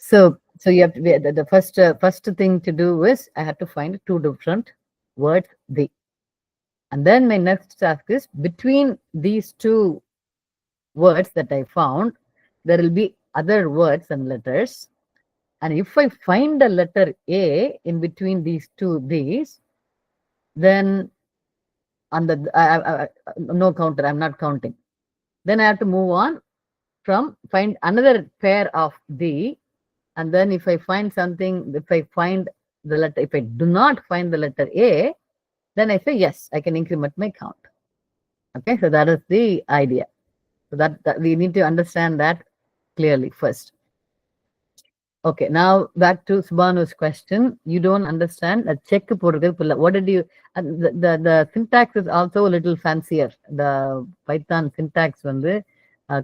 So you have to, the first thing to do is I have to find two different words, the. And then my next task is between these two words that I found, there will be other words and letters. And if I find a letter A in between these two these, then on the no counter, I'm not counting. Then I have to move on from find another pair of the, and then if I find something, if I find the letter, if I do not find the letter A, then I say yes, I can increment my count. Okay, so that is the idea. So that we need to understand that clearly first. Okay, now back to Subhanu's question. You don't understand a check. What did you? The syntax is also a little fancier. The Python syntax வந்து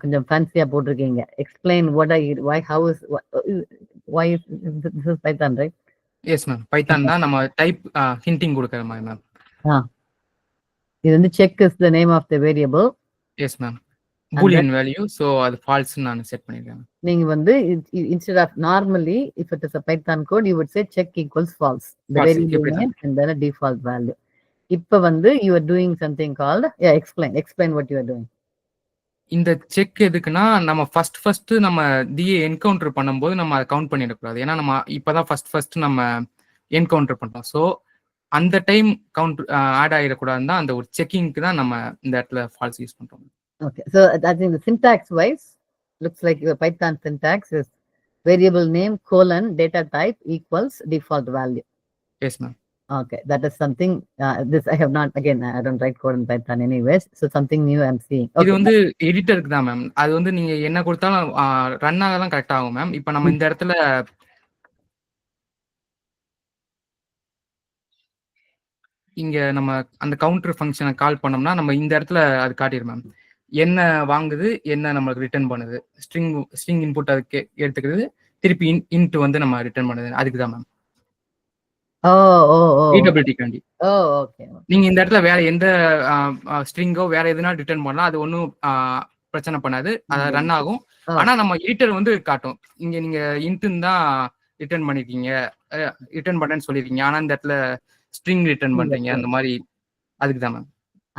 கொஞ்சம் ஃபேன்சியா போட்டிருக்கீங்க. Explain what are you? Why is this is Python, right? Yes, ma'am. Python தான் நம்ம type hinting கொடுக்கிற மாதிரி ma'am. இது வந்து check is the name of the variable. Yes, ma'am. Boolean value, so அது false நான் செட் பண்ணிருக்கேன். நீங்க வந்து instead of normally if it is a Python code you would say check equals false, the variable name and then a default value. இப்ப வந்து you are doing something called explain what you are doing. இந்த check எதுக்குன்னா நம்ம first நம்ம DA encounter பண்ணும்போது நம்ம அதை count பண்ணிடக்கூடாது. ஏன்னா நம்ம இப்பதான் ஃபர்ஸ்ட் நம்ம என்கவுண்டர் பண்றோம். ஸோ அந்த டைம் கவுண்ட் ஆட் ஆகிடக்கூடாதுன்னு தான் அந்த ஒரு செக்கிங்க்கு தான் நம்ம இந்த இடத்துல ஃபால்ஸ் யூஸ் பண்றோம். Okay, so I think the syntax wise looks like your Python syntax is variable name colon data type equals default value. Yes, ma'am. Okay, that is something this I have not, again I don't write code in Python anyways, so something new I'm seeing. இது வந்து எடிட்டருக்கு தான் ma'am. அது வந்து நீங்க என்ன கொடுத்தாலும் run ஆகலாம் correct ஆகும் மேம். இப்போ நம்ம இந்த இடத்துல இங்க நம்ம அந்த கவுண்டர் ஃபங்க்ஷனை கால் பண்ணோம்னா நம்ம இந்த இடத்துல அது காட்டிடும் மேம். என்ன வாங்குது, என்ன நம்மளுக்கு ரிட்டர்ன் பண்ணுது, ஸ்ட்ரிங் இன்புட் அதுக்கு எடுத்துக்கிறது, திருப்பி இன்ட் வந்து நம்ம ரிட்டர்ன் பண்ணுது. அதுக்கு தான் மேம். ரீடபிலிட்டிக்காண்டி. நீங்க இந்த இடத்துல வேற எந்த ஸ்ட்ரிங்கோ வேற எதுனா ரிட்டர்ன் பண்ணலாம், அது ஒன்றும் பிரச்சனை பண்ணாது, அது ரன் ஆகும். ஆனா நம்ம எடிட்டர் வந்து காட்டும் இங்க நீங்க இன்ட்னு தான் ரிட்டர்ன் பண்ணிருக்கீங்க, ரிட்டர்ன் பண்ணேன்னு சொல்லிருக்கீங்க, ஆனா இந்த இடத்துல ஸ்ட்ரிங் ரிட்டர்ன் பண்றீங்க, அந்த மாதிரி. அதுக்கு தான் மேம்.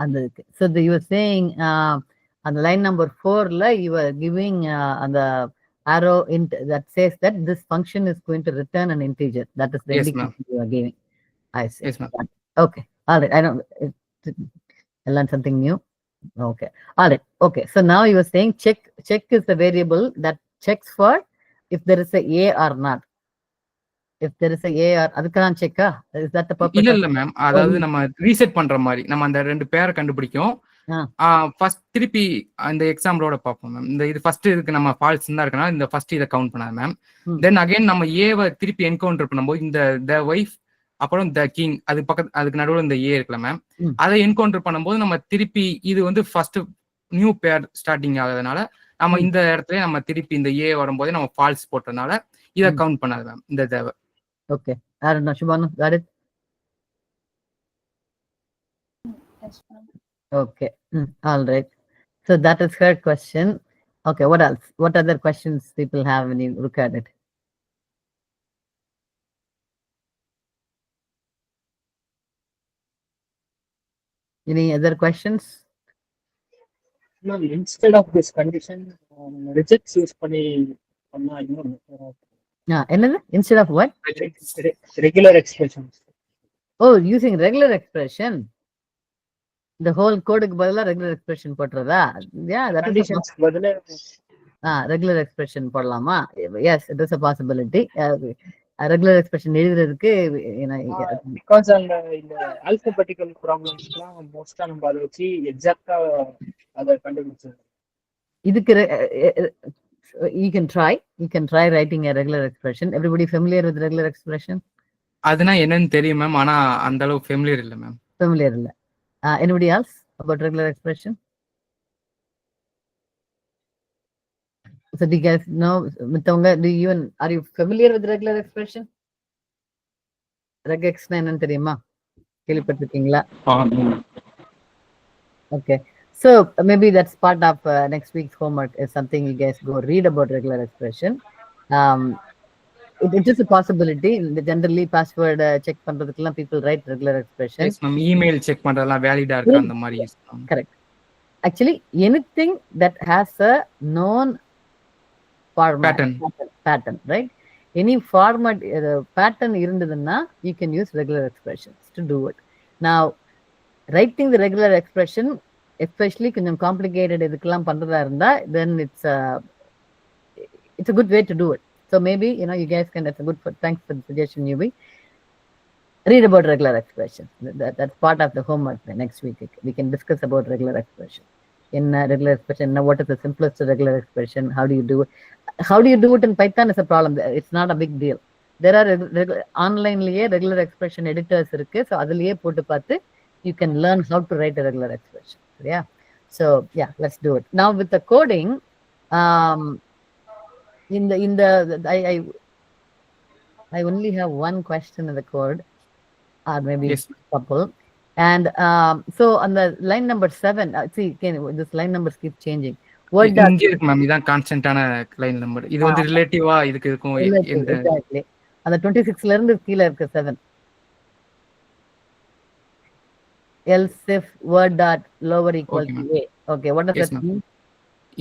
அதுக்கு so you were saying on the line number 4 you were giving the arrow int that says that this function is going to return an integer. That is the indication you are giving. I see. Yes, ma'am. Okay, all right, I learned something new. Okay, all right. Okay, so now you were saying check is the variable that checks for if there is a or not. If there is a or அதுக்கெல்லாம் செக்கா? Is that the purpose? இல்ல ma'am, அதாவது நம்ம reset பண்ற மாதிரி நம்ம அந்த ரெண்டு பேரை கண்டுபிடிக்கும். ஃபர்ஸ்ட் திருப்பி அந்த எக்ஸாம்பிளோட பார்ப்போம் மேம். இந்த இது ஃபர்ஸ்ட் இதுக்கு நம்ம ஃபால்ஸ் தான் இருக்கனால இந்த ஃபர்ஸ்ட் இதை கவுண்ட் பண்ணாது மேம். தென் அகைன் நம்ம ஏவை திருப்பி என்கவுண்டர் பண்ணும்போது இந்த த ஒய்ஃப் அப்புறம் த கிங் அதுக்கு நடுவில் இந்த ஏ இருக்குல்ல மேம், அதை என்கவுண்டர் பண்ணும்போது நம்ம திருப்பி இது வந்து ஃபர்ஸ்ட் நியூ பேர் ஸ்டார்டிங் ஆகுறதுனால நம்ம இந்த இடத்துல நம்ம திருப்பி இந்த ஏ வரும்போதே நம்ம ஃபால்ஸ் போட்டதுனால இதை கவுண்ட் பண்ணாது மேம் இந்த தேவை. Okay, I don't know, Shubhanu, got it? Yes, ma'am. Okay, all right. So that is her question. Okay, what else? What other questions people have when you look at it? Any other questions? No, instead of this condition, rejects use பண்ணி பண்ணா இன்னும் another instead of what? Regular expressions. Oh, using regular expression. The whole code க்கு பதிலா regular expression போட்றதா? Yeah, that conditions பதிலா regular expression போடலாமா? Yes, it is a possibility. Regular expression எழுதுறதுக்கு because இந்த alphabetical problemsலாம் மோஸ்டா நம்ம அதை வச்சு எக்ஸாக்ட்டா அதை கண்டுபிடிச்சோம். இதுக்கு you can try writing a regular expression. Everybody familiar with regular expression? அதுனா என்னன்னு தெரியும் மேம், ஆனா அந்த அளவு ஃபெமிலியர் இல்ல மேம். Familiar இல்ல. Anybody else about regular expression? So do you guys know, Mithanga, are you familiar with regular expression? Regex என்னன்னு தெரியுமா? கேள்விப்பட்டிருக்கீங்களா? Okay. So maybe that's part of next week's homework is something you guys go read about regular expression. it is a possibility. Generally, password check பண்றதுக்குலாம் people write regular expression. Yes ma'am email check பண்றதெல்லாம் வேலிடா இருக்கா அந்த மாதிரி use பண்ணுவோம். Correct. Actually, anything that has a known format pattern, right? Any format pattern irundadunna you can use regular expressions to do it. Now, writing the regular expression, especially கொஞ்சம் complicated இதுக்கெல்லாம் பண்றதா இருந்தா, then it's a good way to do it. So maybe, you guys can, that's a good, thanks for the suggestion, Yubi. Read about regular expressions. That's part of the homework. Next week, we can discuss about regular expression. In regular expression, now what is the simplest regular expression? How do you do it? How do you do it in Python is a problem. It's not a big deal. There are online regular expression editors irukku. So adliye potu paathu you can learn how to write a regular expression. Yeah. So yeah, let's do it. Now with the coding, I only have one question in the code, or maybe Yes. couple. And so on the line number 7, see, this line numbers keep changing. What does இங்க இருக்கு ma'am இதான் கான்ஸ்டன்டான line number. இது வந்து ரிலேட்டிவா இதுக்கு இருக்கும். exactly அந்த 26ல இருந்து கீழ இருக்கு 7. else if word dot lower equal to a. Okay, what does Yes, that mean?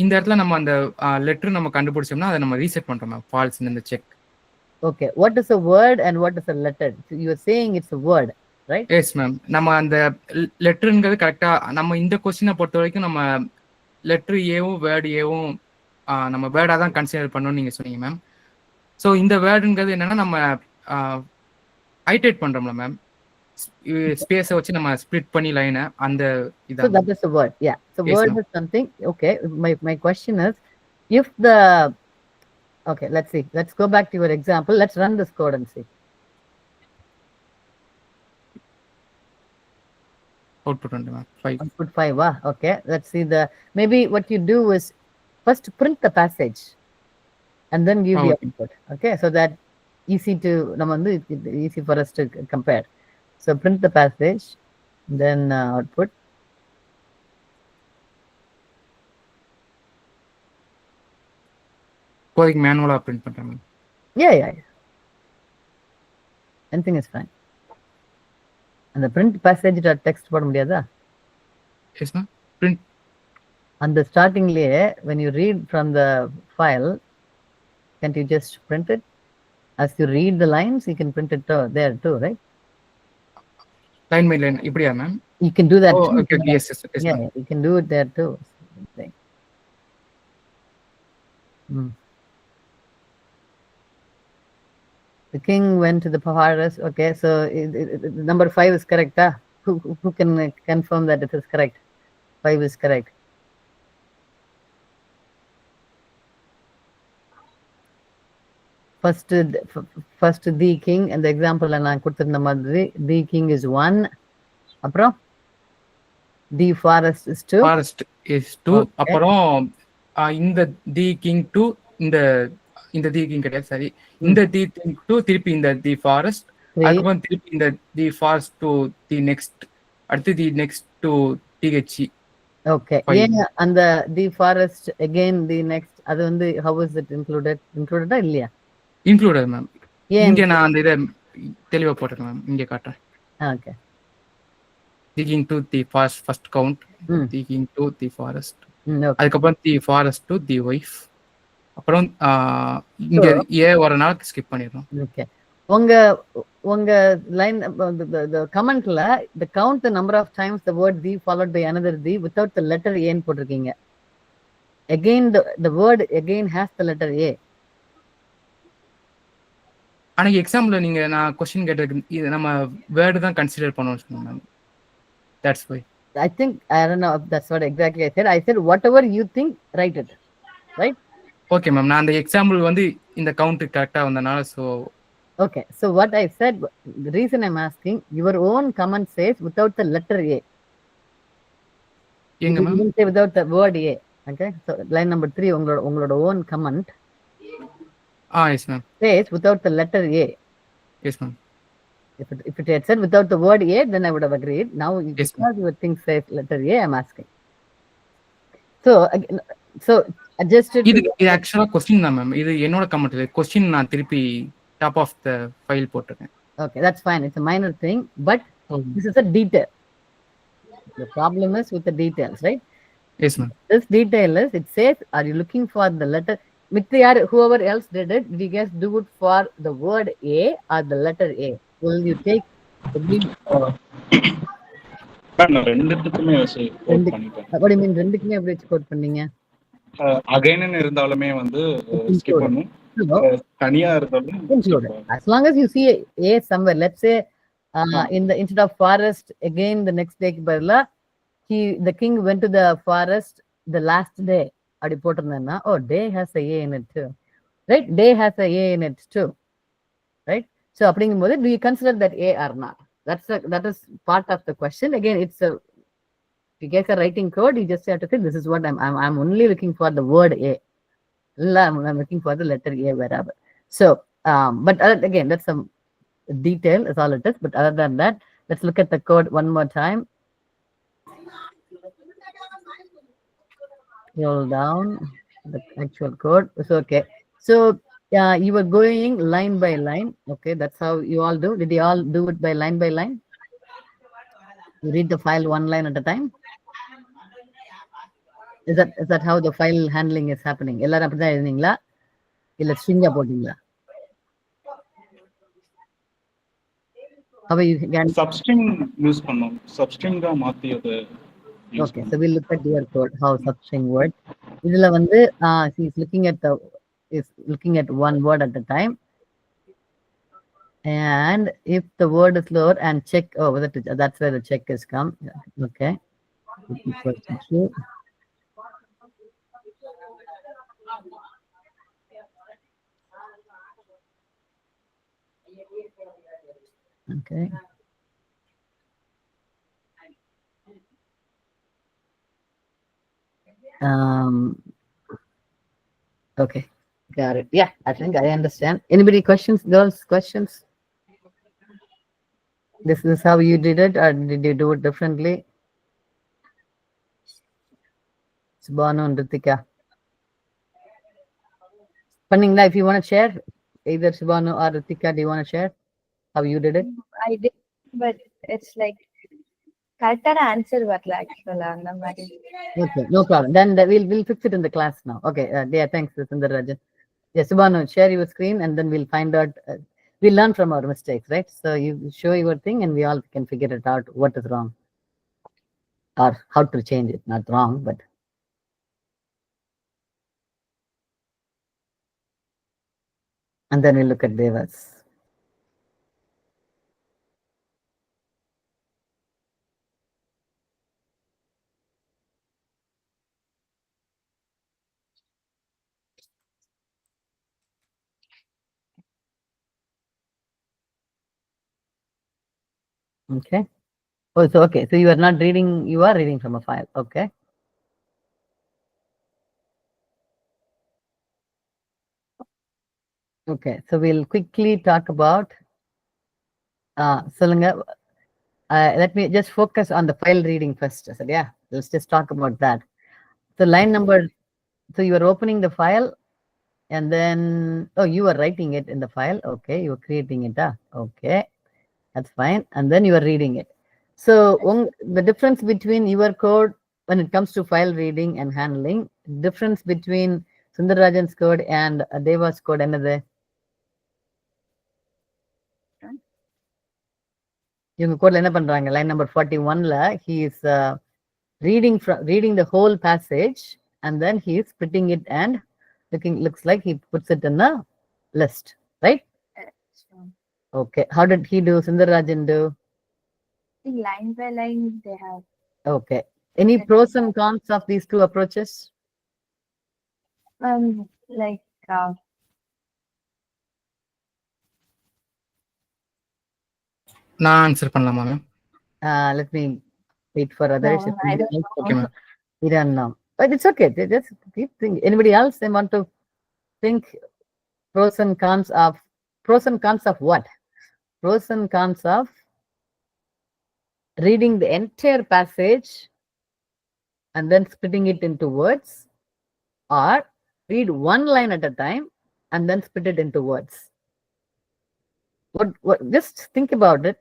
இந்த இடத்துல நம்ம அந்த லெட்டர் நம்ம கண்டுபிடிச்சோம்னா அதை நம்ம ரீசெட் பண்றோம் மேம். ஃபால்ஸ் இந்த check. Okay, what is a word and what is a letter? So you are saying it's a word, right? Yes ma'am. நம்ம அந்த லெட்டருங்கிறது கரெக்டா நம்ம இந்த கொஸ்டினை பொறுத்த வரைக்கும் நம்ம லெட்டர் ஏவும் வேர்டு ஏவும் நம்ம வேர்டா தான் கன்சிடர் பண்ணணும்னு நீங்க சொன்னீங்க மேம். ஸோ இந்த வேர்டுங்கிறது என்னன்னா நம்ம ஐட்டேட் பண்றோம்ல மேம், ஸ்பேஸை வச்சு நம்ம ஸ்ப்ளிட் பண்ணி லைனை அந்த So that is a word. Yeah. So Yes, word ma'am. is something. Okay. My question is, if the okay, let's see. Let's go back to your example. Let's run this code and see. Output வந்து ma'am 5. Output 5. Okay. Let's see the. Maybe what you do is first print the passage, and then give the Okay. output. Okay. So that easy for us to compare. So print the passage, then output. இப்போதைக்கு மேனுவலா print பண்றேன் ma'am. Yeah. Anything is fine. And the print passage dot text போட முடியாதா? Yes ma'am. Print அந்த ஸ்டார்டிங்லயே when you read from the file, can't you just print it? As you read the lines, you can print it there too, right? Line by line இப்படியா ma'am? You can do that ஓ too. Okay yes yes yes Yeah, ma'am. you can do it there too. Thing. The king went to the forest. Okay, so number 5 is correct. Who can confirm that it is correct? 5 is correct. First the king, and the example நான் கொடுத்திருந்த மாதிரி the king is 1. அப்புறம் the forest is 2. Forest is 2. Okay. அப்புறம் இந்த the king 2 இந்த the king கிடையாது சரி. இந்த தி கிங் 2 திருப்பி இந்த தி ஃபாரஸ்ட், 3. அதுக்கப்புறம் திருப்பி இந்த தி ஃபாரஸ்ட் டு தி நெக்ஸ்ட், அடுத்து the next to THE. Okay. Fine. ஏன் அந்த the forest again the next அது வந்து how is it included இல்லையா? Included ma'am. ஏன்? இங்க நான் அந்த இதை தெளிவா போட்டுருக்கேன் மேம். இங்க காட்டுறேன். Okay. The king to the first count, ம். The king to the forest, Okay. அதுக்கப்புறம் the forest to the wife, அப்புறம் இங்க ஏ வரனால ஸ்கிப் பண்ணிடுறோம். Okay. உங்க line the commentல the count the number of times the word the followed by another the without the letter a ன்னு போட்டிருக்கீங்க. Again the word again has the letter a. ஆனா எக்ஸாம்ல நீங்க நான் கொஸ்டின் கேட்டது இது நம்ம வேர்டு தான் கன்சிடர் பண்ணணும்னு சொன்னேன் ma'am. That's why. I think I don't know if that's what exactly I said. I said whatever you think, write it. Right? Okay ma'am. நான் அந்த எக்ஸாம்பிள் வந்து இந்த கவுண்ட் கரெக்டா வந்தனால so Okay. So what I said, the reason I'm asking, your own comment says without the letter a. எங்க You ma'am? didn't say without the word a. Okay. So line number 3 உங்களோட own comment yes ma'am. says without the letter a. Yes ma'am. If it had said without the word a, then I would have agreed. Now, Yes, because your thing says letter a, I'm asking. So, again, so adjusted. இது ஆக்சுவலா question தான் ma'am. இது என்னோட comment இல்லை. Question நான் திருப்பி top of the file போட்டிருக்கேன். Okay, that's fine. It's a minor thing, but this is a detail. The problem is with the details, right? Yes ma'am. This detail is, it says, are you looking for the letter? Mithya, whoever else did it, did you guys do it for the word A or the letter A? Will you take the mean? நான் ரெண்டுத்துக்குமே code பண்ணிட்டேன். What do you mean ரெண்டுக்குமே எப்படி code பண்ணீங்க? Again இருந்தாலுமே வந்து skip பண்ணும், தனியா இருந்தாலும் included. As long as you see A somewhere, let's say in the instead of forest, again the next day barla, the king went to the forest the last day. Adi potirna, oh, day has a A in it too, right? Day has a A in it too, right? So அப்படிங்கும்போது, do you consider that A or not? That is part of the question. Again, it's a, if you get a writing code, you just have to say, this is what I'm only looking for the word A. I'm looking for the letter A wherever. So, but again, that's some detail, is all it is. But other than that, let's look at the code one more time. Scroll down the actual code. It's okay. So, you were going line by line. Okay, that's how you all do. Did you all do it by line? You read the file one line at a time. Is that how the file handling is happening? எல்லாரும் அப்படிதான் எழுதுனீங்களா இல்ல ஸ்ட்ரிங்கா போட்டீங்களா? how you can substring use பண்ணோம், substring தான் மாத்தி அது use okay, so we'll look at your code how substring works. இதுல வந்து he is looking at one word at a time, and if the word is lower and check, oh, that's where the check is come. Okay, okay. Okay, got it. Yeah, I think I understand. Anybody questions, girls? Questions? This is how you did it, or did you do it differently? Subhanu and Ritika. Panningla, if you want to share, either Subhanu or Ritika, do you want to share how you did it? I did, but it's like correct answer varla actually அந்த மாதிரி. Okay, no problem. Then we'll fix it in the class now. Okay, yeah, thanks, Sundar Rajan. Yeah, Subhanu, share your screen and then we'll find out. We'll learn from our mistakes, right? So you show your thing and we all can figure it out what is wrong or how to change it. Not wrong, but and then we'll look at Devas. Okay. Oh, so okay. So you are not reading, you are reading from a file. Okay. Okay. So we'll quickly talk about Solunga. Let me just focus on the file reading first. I said, yeah, let's just talk about that. So line number, so you are opening the file and then, oh, you are writing it in the file. Okay. You are creating it. Okay. That's fine. And then you are reading it. So the difference between your code when it comes to file reading and handling, difference between Sundar Rajan's code and Deva's code, another. இவங்க கோட்ல என்ன பண்றாங்க, line number 41ல he is reading the whole passage and then he is splitting it and looks like he puts it in a list, right? Okay, how did he do? Sundar Rajan do? Line by line they have. Okay, any pros and cons of these two approaches? Like நான் answer பண்ணலாமா ma'am? Let me wait for others. No, I don't know. Okay, ma'am. We don't know, but it's okay. Just keep thinking. Anybody else they want to think pros and cons of what? Pros and cons of reading the entire passage and then splitting it into words, or read one line at a time and then split it into words. what just think about it.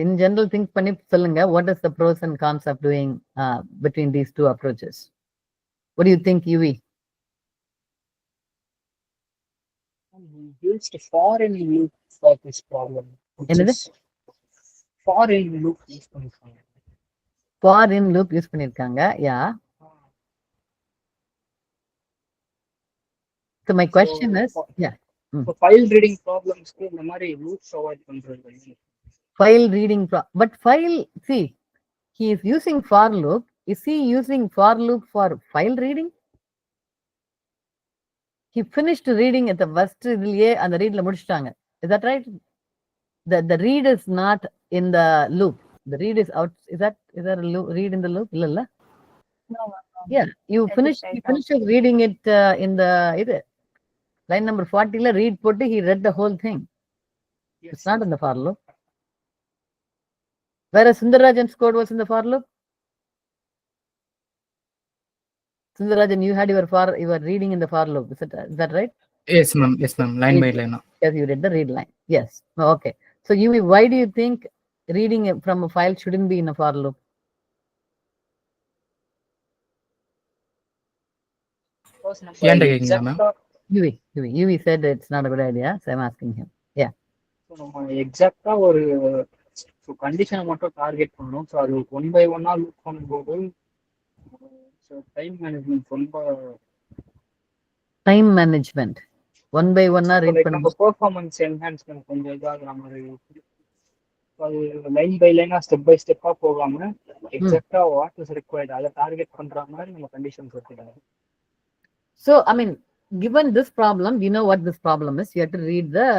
In general, think பண்ணி சொல்லுங்க. What is the pros and cons of doing between these two approaches? What do you think, Yuvi? We used foreign loop for this problem. என்னது? Foreign loop use பண்ணிருக்காங்க. For in loop use பண்ணிருக்காங்க. Yeah. So my question is, yeah. So file reading problems க்கு இந்த மாதிரி loops avoid பண்றது. File reading, but file, see, he is using for loop. Is he using for loop for file reading? He finished reading at the first இதுலயே அந்த readல முடிச்சிட்டாங்க. Is that right? The read is not in the loop. The read is out. Is there a loop, read in the loop? இல்ல. No. Yeah, you That is finished right he finished reading it in the இது line number 40 ல read போட்டு he read the whole thing. Yes. It's not in the for loop. Whereas Sundarajan's code was in the for loop. Sundarajan, you had you were reading in the for loop. Is that right? Yes, ma'am. Line by line. Yes, you read the read line. Yes. Okay. So why do you think reading from a file shouldn't be in a for loop? ஏன்டா கேக்குறீங்க ma'am? Yuvi said it's not a good idea, so I'm asking him. Yeah. So நம்ம எக்ஸாக்ட்டா ஒரு கண்டிஷனை மட்டும் target பண்ணணும். So அது 1 by 1 loop பண்ணும்போது time management ரொம்ப டைம் மேனேஜ்மெண்ட் 1 by 1 ரீட் நம்ம பண்ணும்போது பெர்ஃபார்மன்ஸ் என்ஹான்ஸ்மெண்ட் கொஞ்சம் இதாகிற மாதிரி அது லைன் பை லைனா ஸ்டெப் பை ஸ்டெப்பா போகாம எக்ஸாக்ட்டா வாட் இஸ் ரிக்வயர்ட் அதை டார்கெட் பண்ற மாதிரி நம்ம கண்டிஷன்ஸ் வச்சுக்கலாம். So, I mean, given this problem, you know what this problem is. You have to read the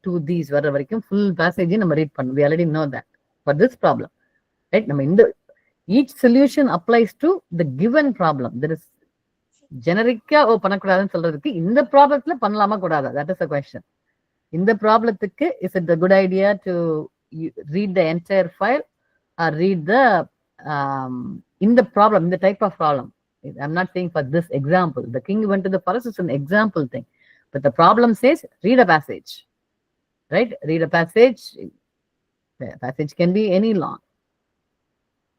to these வர வரைக்கும் full passage நம்ம read பண்ணணும். We already know that. For this problem, right? நம்ம இந்த each solution applies to the given problem. There is generic-ஆ பண்ணக்கூடாதுன்னு சொல்றதுக்கு இந்த ப்ராப்ளத்துல பண்ணலாமா கூடாதா? That is the question. இந்த ப்ராப்ளத்துக்கு is it the good idea to read the entire file or read the in the problem, in the type of problem? I'm not saying for this example. The king went to the forest is an example thing. But the problem says read a passage. Right? Read a passage. The passage can be any long.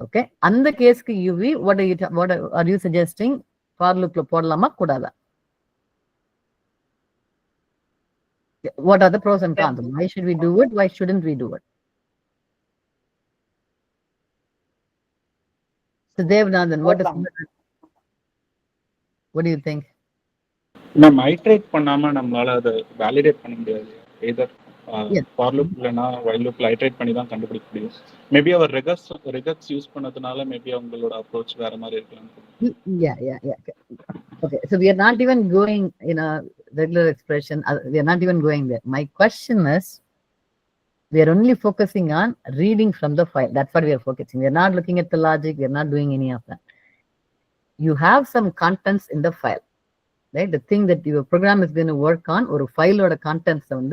Okay. And the case UV, what are you suggesting? For loop podalama kudada. What are the pros and cons? Why should we do it? Why shouldn't we do it? So Devnathan, what do you think? நம்ம iterate பண்ணாம நம்மளால அதை validate பண்ண முடியாது. எதர் for loop இல்லைன்னா while லூப்ல iterate பண்ணி தான் கண்டுபிடிக்க முடியும். மேபி அவர் ரெகர்ஸ் யூஸ் பண்ணதுனால மேபி அவங்களோட அப்ரோச் வேற மாதிரி இருக்கலாம். Yeah. Okay, so we are not even going in a regular expression. We are not even going there. My question is, we are only focusing on reading from the file. That's what we are focusing. We are not looking at the logic. We are not doing any of that. You have some contents in the file, right? The thing that your program is going to work on, or file or the contents on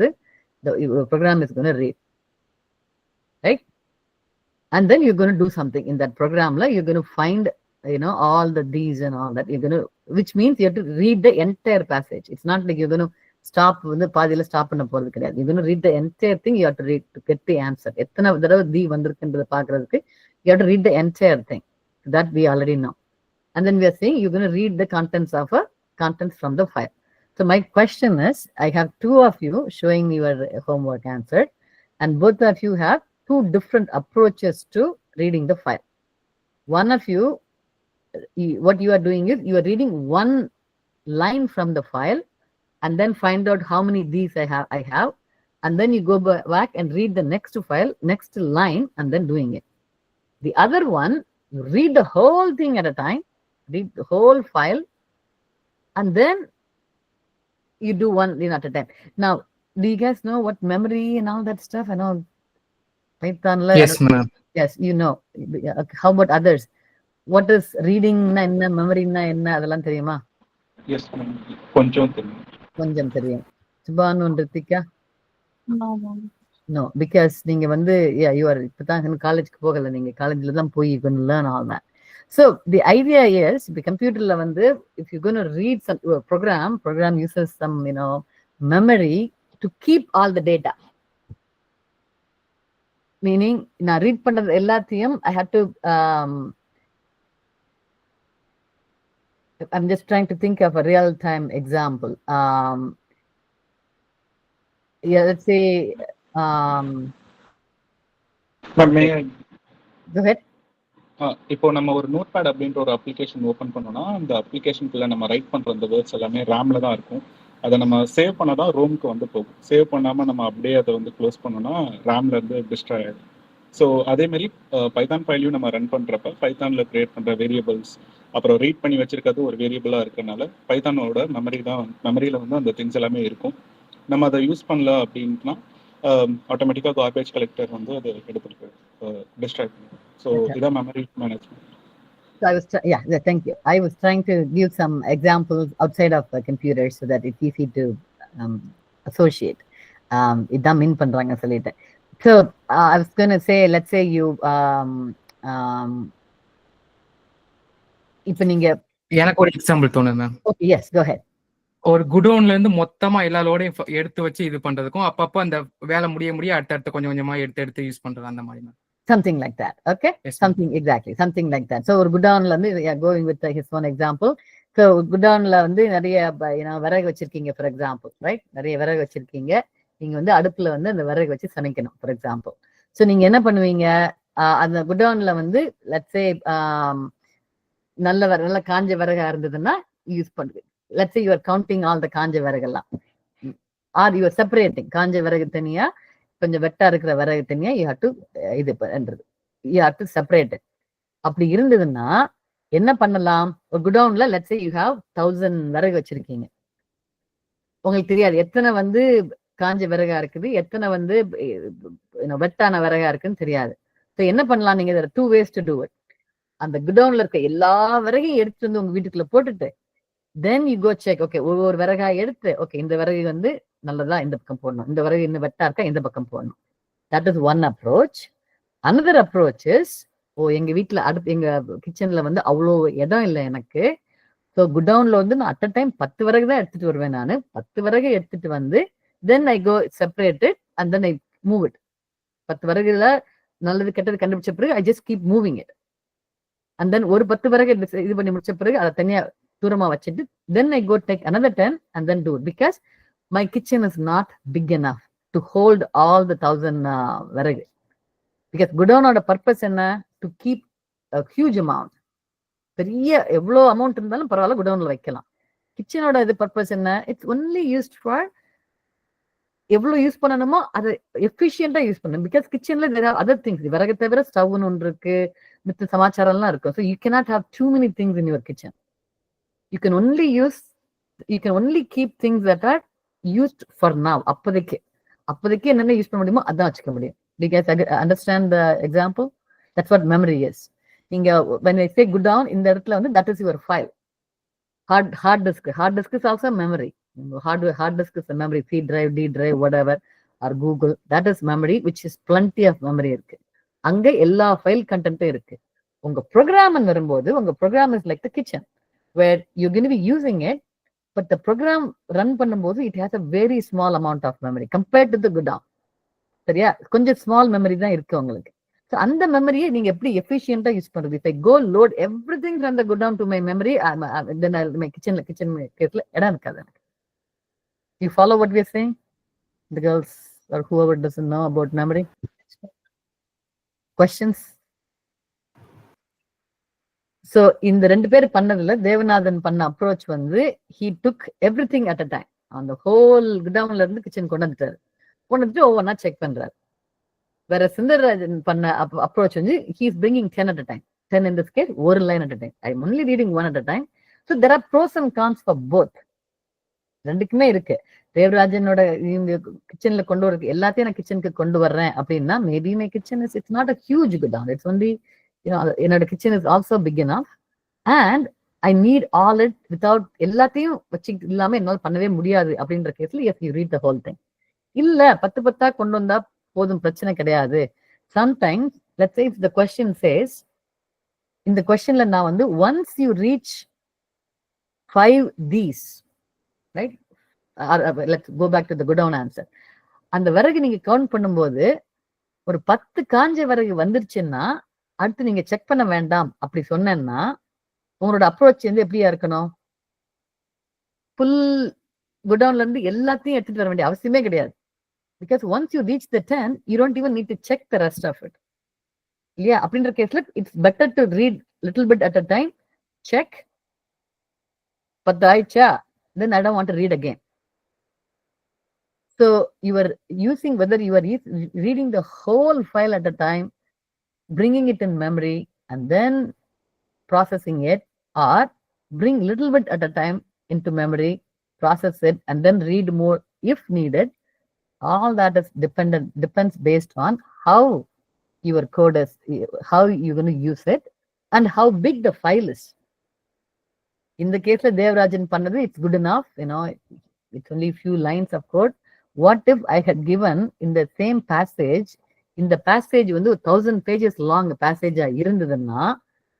your program is going to read, right? And then you're going to do something in that program. Like you're going to find, all the these and all that. You're going to, which means you have to read the entire passage. It's not like you're going to stop வந்து பாதியில stop பண்ண போறது கிடையாது. You're going to read the entire thing. You have to read to get the answer. எத்தனை தடவை தி வந்திருக்குன்றதை பார்க்கறதுக்கு you have to read the entire thing. That we already know. And then we are saying you're going to read the contents from the file. So my question is, I have two of you showing your homework answered, and both of you have two different approaches to reading the file. One of you, what you are doing is you are reading one line from the file and then find out how many these I have, and then you go back and read the next line and then doing it. The other one, you read the whole thing at a time, read the whole file, and then you do one line at a time. Now, do you guys know what memory and all that stuff? I know Python. Yes, ma'am. Yes, you know. How about others? What is reading na enna, memory na enna, adallam theriyuma? Yes ma'am, கொஞ்சம் தெரியும். கொஞ்சம் தெரியும். சுபானு Ritika? No. No, because நீங்க வந்து you are இப்பதான் காலேஜ்க்கு போகல, நீங்க காலேஜ்ல தான் போய் you can learn all that. So the idea is, the computerல வந்து if you're going to read some program uses some memory to keep all the data. Meaning நான் ரீட் பண்றது எல்லாத்தையும் ஐ have to I'm just trying to think of a real time example. Yeah, let's say go ahead. இப்போ நம்ம ஒரு note pad அப்படின்ற ஒரு application open பண்ணோம்னா அந்த அப்ளிகேஷனுக்குள்ள நம்ம ரைட் பண்ற அந்த வேர்ட்ஸ் எல்லாமே ரேம்ல தான் இருக்கும். அதை நம்ம சேவ் பண்ணாதான் ரோம்க்கு வந்து போகும். சேவ் பண்ணாம நம்ம அப்படியே அதை வந்து க்ளோஸ் பண்ணோம்னா ரேம்ல இருந்து டிஸ்ட்ராய் ஆயிடும். ஸோ அதே மாதிரி பைத்தான் ஃபைலையும் நம்ம ரன் பண்றப்ப பைத்தான்ல கிரியேட் பண்ற வேரியபிள்ஸ் அப்புறம் ரீட் பண்ணி வச்சிருக்கிறது ஒரு வேரியபிளா இருக்கறனால பைத்தானோட மெமரியில வந்து அந்த திங்ஸ் எல்லாமே இருக்கும். நம்ம அதை யூஸ் பண்ணல அப்படின்னா ஆட்டோமேட்டிக்கா கார்பேஜ் கலெக்டர் வந்து அதை எடுத்துட்டு டிஸ்ட்ராய் பண்ணும். ஸோ இதான் memory management. So thank you. I was trying to give some examples outside of the computer so that it's easy to associate. இதான் மீன் பண்றாங்க சொல்லிட்டேன். So I was going to say, let's say you இப்போ நீங்க எனக்கு ஒரு example தோணுது ma'am. Okay, yes, go ahead. ஒரு குடோன்ல இருந்து மொத்தமா எல்லா லோடையும் எடுத்து வச்சு இது பண்றதுக்கும் அப்பப்போ அந்த வேலை முடிய அடுத்த கொஞ்சம் கொஞ்சமா எடுத்து யூஸ் பண்றது அந்த மாதிரி ma'am. Something like that. Okay. Yes, Exactly something like that. So ஒரு குடோன்ல வந்து going with his own example. So குடோன்ல வந்து நிறைய விறகு வச்சிருக்கீங்க ஃபார் எக்ஸாம்பிள், ரைட்? நிறைய விறகு வச்சிருக்கீங்க. நீங்க வந்து அடுப்புல வந்து அந்த விறகு வச்சு சமைக்கணும் ஃபார் எக்ஸாம்பிள். ஸோ நீங்க என்ன பண்ணுவீங்க, அந்த குடோன்ல வந்து லெட்ஸ் சே நல்ல காஞ்ச விறகா இருந்ததுன்னா யூஸ் பண்ணுவீங்க. Let's say you are counting all the காஞ்ச விறகெல்லாம், or you are separating காஞ்ச விறகு தனியா கொஞ்சம் வெட்டா இருக்கிற விறகு தனியா you have to you have to separate it. அப்படி இருந்ததுன்னா என்ன பண்ணலாம், ஒரு குடோன்ல let's say you have 1000 விறகு வச்சிருக்கீங்க. உங்களுக்கு தெரியாது எத்தனை வந்து காஞ்ச விறகா இருக்குது, எத்தனை வந்து வெட்டான விறகா இருக்குன்னு தெரியாது. ஸோ என்ன பண்ணலாம், நீங்க there are 2 ways to do it. அந்த குடோன்ல இருக்க எல்லா விறகையும் எடுத்து வந்து உங்க வீட்டுக்குள்ள போட்டுட்டு then you go check, okay, ஒவ்வொரு விறகா எடுத்து okay இந்த விறகு வந்து நல்லதா இந்த பக்கம் போடணும், இந்த விறகு இன்னும் வெட்டா இருக்கா இந்த பக்கம் போடணும். That is one approach. Another approach is, எங்க வீட்டுல எங்க கிச்சன்ல வந்து அவ்வளோ இடம் இல்லை எனக்கு. ஸோ குடவுன்ல வந்து நான் அட் அ டைம் 10 விறகு தான் எடுத்துட்டு வருவேன். நான் 10 விறகு எடுத்துட்டு வந்து then I go separate it and then I move it. 10 விறகுல நல்லது கெட்டது கண்டுபிடிச்ச பிறகு I just keep moving it. And then ஒரு 10 விறகு இது பண்ணி முடிச்ச பிறகு அதை தனியா தூரமா வச்சுட்டு then I go take another 10 and then do it, because my kitchen is not big enough to hold all the 1000 விறகு. Because குடோனோட பர்பஸ் என்ன, to keep a huge amount. பெரிய எவ்வளோ அமௌண்ட் இருந்தாலும் பரவாயில்ல குடோன்ல வைக்கலாம். கிச்சனோட இது பர்பஸ் என்ன, இட்ஸ் ஒன்லி யூஸ்ட் ஃபார் எவ்வளவு யூஸ் பண்ணணுமோ அதை எஃபிஷியண்டா யூஸ் பண்ணணும். பிகாஸ் கிச்சன்ல there are other things. விறகு தவிர ஸ்டவ்னு ஒன்று இருக்கு, மித்த சமாச்சாரம்லாம் இருக்கும். So you cannot have too many things in your kitchen. You can only keep things that are used for now. அப்போதைக்கு என்னென்ன யூஸ் பண்ண முடியுமோ அதான் வச்சுக்க முடியும். Do you guys understand the example? That's what memory is. நீங்க when I say go down, இந்த இடத்துல வந்து that is your file. Hard disk is also memory. Hard disk is a memory. C drive, D drive, whatever, or Google, that is memory, which is plenty of memory இருக்கு. அங்க எல்லா file கண்டென்ட்டும் இருக்கு. உங்க program வரும்போது உங்க program is like the kitchen where you're going to be using it, but the program run பண்ணும்போது it has a very small amount of memory compared to the godown. சரியா, கொஞ்சம் ஸ்மால் மெமரி தான் இருக்கு உங்களுக்கு. So அந்த மெமரியை நீங்க எப்படி எஃபிஷியண்டா யூஸ் பண்றது. if I go load everything from the godown to my memory, then my kitchen கேஸ்ல இடம் இருக்காது எனக்கு. You follow what we are saying, the girls or whoever doesn't know about memory? Questions? So இந்த 2 பேர் பண்ணதுல தேவநாதன் பண்ண approach வந்து he took everything at a time. அந்த ஹோல் குடவுன்ல இருந்து கிச்சன் கொண்டுட்டு ஒவ்வொன்னா செக் பண்றாரு. வேற சுந்தரராஜன் பண்ண அப்ரோச் வந்து he is bringing 10 at a time. 10 in this case, ஒரு line at a time. I am only reading 1 at a time. So there are pros and cons for both. ரெண்டுக்குமே இருக்கு. தேவராஜனோட கிச்சன்ல கொண்டு வர எல்லாத்தையும் நான் கிச்சனுக்கு கொண்டு வர்றேன் அப்படின்னா maybe my kitchen is it's not a huge godown. It's only என்னோட kitchen is also big enough and I need all it without எல்லாத்தையும் வச்சு இல்லாம என்னால் பண்ணவே முடியாது அப்படின்ற கேஸ்ல yes you read the whole thing. இல்ல 10 கொண்டு வந்தா போதும், பிரச்சனை கிடையாது. Sometimes let's say if the question says, இந்த क्वेश्चनல நான் வந்து once you reach 5 these, right, let's go back to the go down answer. அந்த விறகு நீங்க கவுண்ட் பண்ணும்போது ஒரு 10 காஞ்ச விறகு வந்துருச்சுன்னா அடுத்து நீங்க செக் பண்ண வேண்டாம் அப்படி சொன்னேன்னா உங்களோட அப்ரோச் வந்து எப்படியா இருக்கணும்? ஃபுல் குடவுன்ல இருந்து எல்லாத்தையும் எடுத்துட்டு வர வேண்டிய அவசியமே கிடையாது. Because once you reach the 10 you don't even need to check the rest of it. இல்லையா? அப்படின்ற கேஸ்ல it's better to read little bit at a time, check. 10 ஆயிடுச்சா, then I don't want to read again. So you are using, whether you are reading the whole file at a time, bringing it in memory and then processing it, or bring little bit at a time into memory, process it and then read more if needed. All that is depends based on how your code is, how you're going to use it and how big the file is. In the case of Devarajan Pannadu, it's good enough, it's only few lines of code. What if I had given in the same passage, in the passage வந்து 1000 pages long passage இருந்ததுன்னா,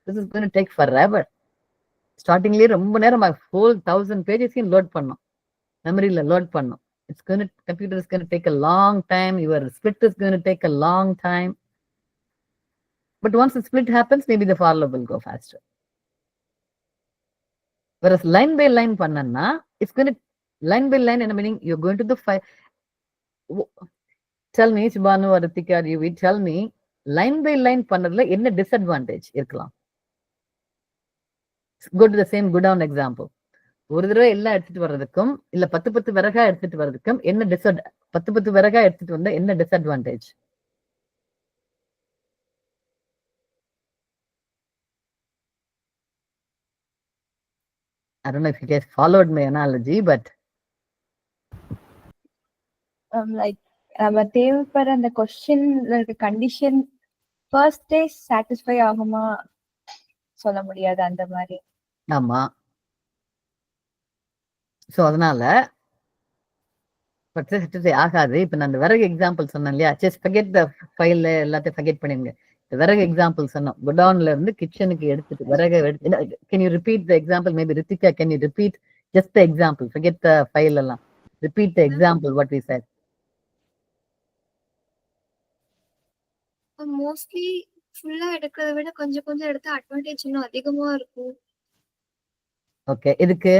this is going to take forever. Startingly ரொம்ப நேரம் whole 1000 pages load பண்ணும், memoryல load பண்ணும். Computer is going to take a long time, your split is going to take a long time. But once the split happens, maybe the for loop will go faster. Whereas line by line பண்ணனா, it's going to, line by line, meaning you're going to the file. Tell me, Shubhanu or Ritika, you will tell me, line by line பண்ணதுல என்ன disadvantage இருக்கலாம்? Go to the same go down example. ஒரு தடவை எல்லாம் எடுத்துட்டு வர்றதுக்கும் இல்ல 10 விறகா எடுத்துட்டு வர்றதுக்கும் என்ன 10 விறகா எடுத்துட்டு வந்தா என்ன disadvantage? I don't know if you guys followed my analogy, but like நம்ம தேவைப்படுற அந்த கொஸ்டின்ல இருக்க கண்டிஷன் ஃபர்ஸ்ட் டே சாட்டிஸ்ஃபை ஆகுமா சொல்ல முடியாது அந்த மாதிரி. ஆமா. சோ அதனால ஆகாது. இப்ப நான் அந்த விறகு எக்ஸாம்பிள் சொன்னேன் இல்லையா, ஜஸ்ட் ஃபர்கெட் த ஃபைல், எல்லாத்தையும் ஃபர்கெட் பண்ணிருங்க. விறகு எக்ஸாம்பிள் சொன்னோம், குடவுன்ல இருந்து கிச்சனுக்கு எடுத்துட்டு விறகு எடுத்து. Can you repeat the example? Maybe Ritika, can you repeat just the example? Forget the file எல்லாம், repeat the example what we said. Mostly ஃபுல்லா எடுக்கிறத விட கொஞ்சம் கொஞ்சம் எடுத்தா அட்வான்டேஜ் இன்னும் அதிகமா இருக்கும். ஓகே, எதுக்கு?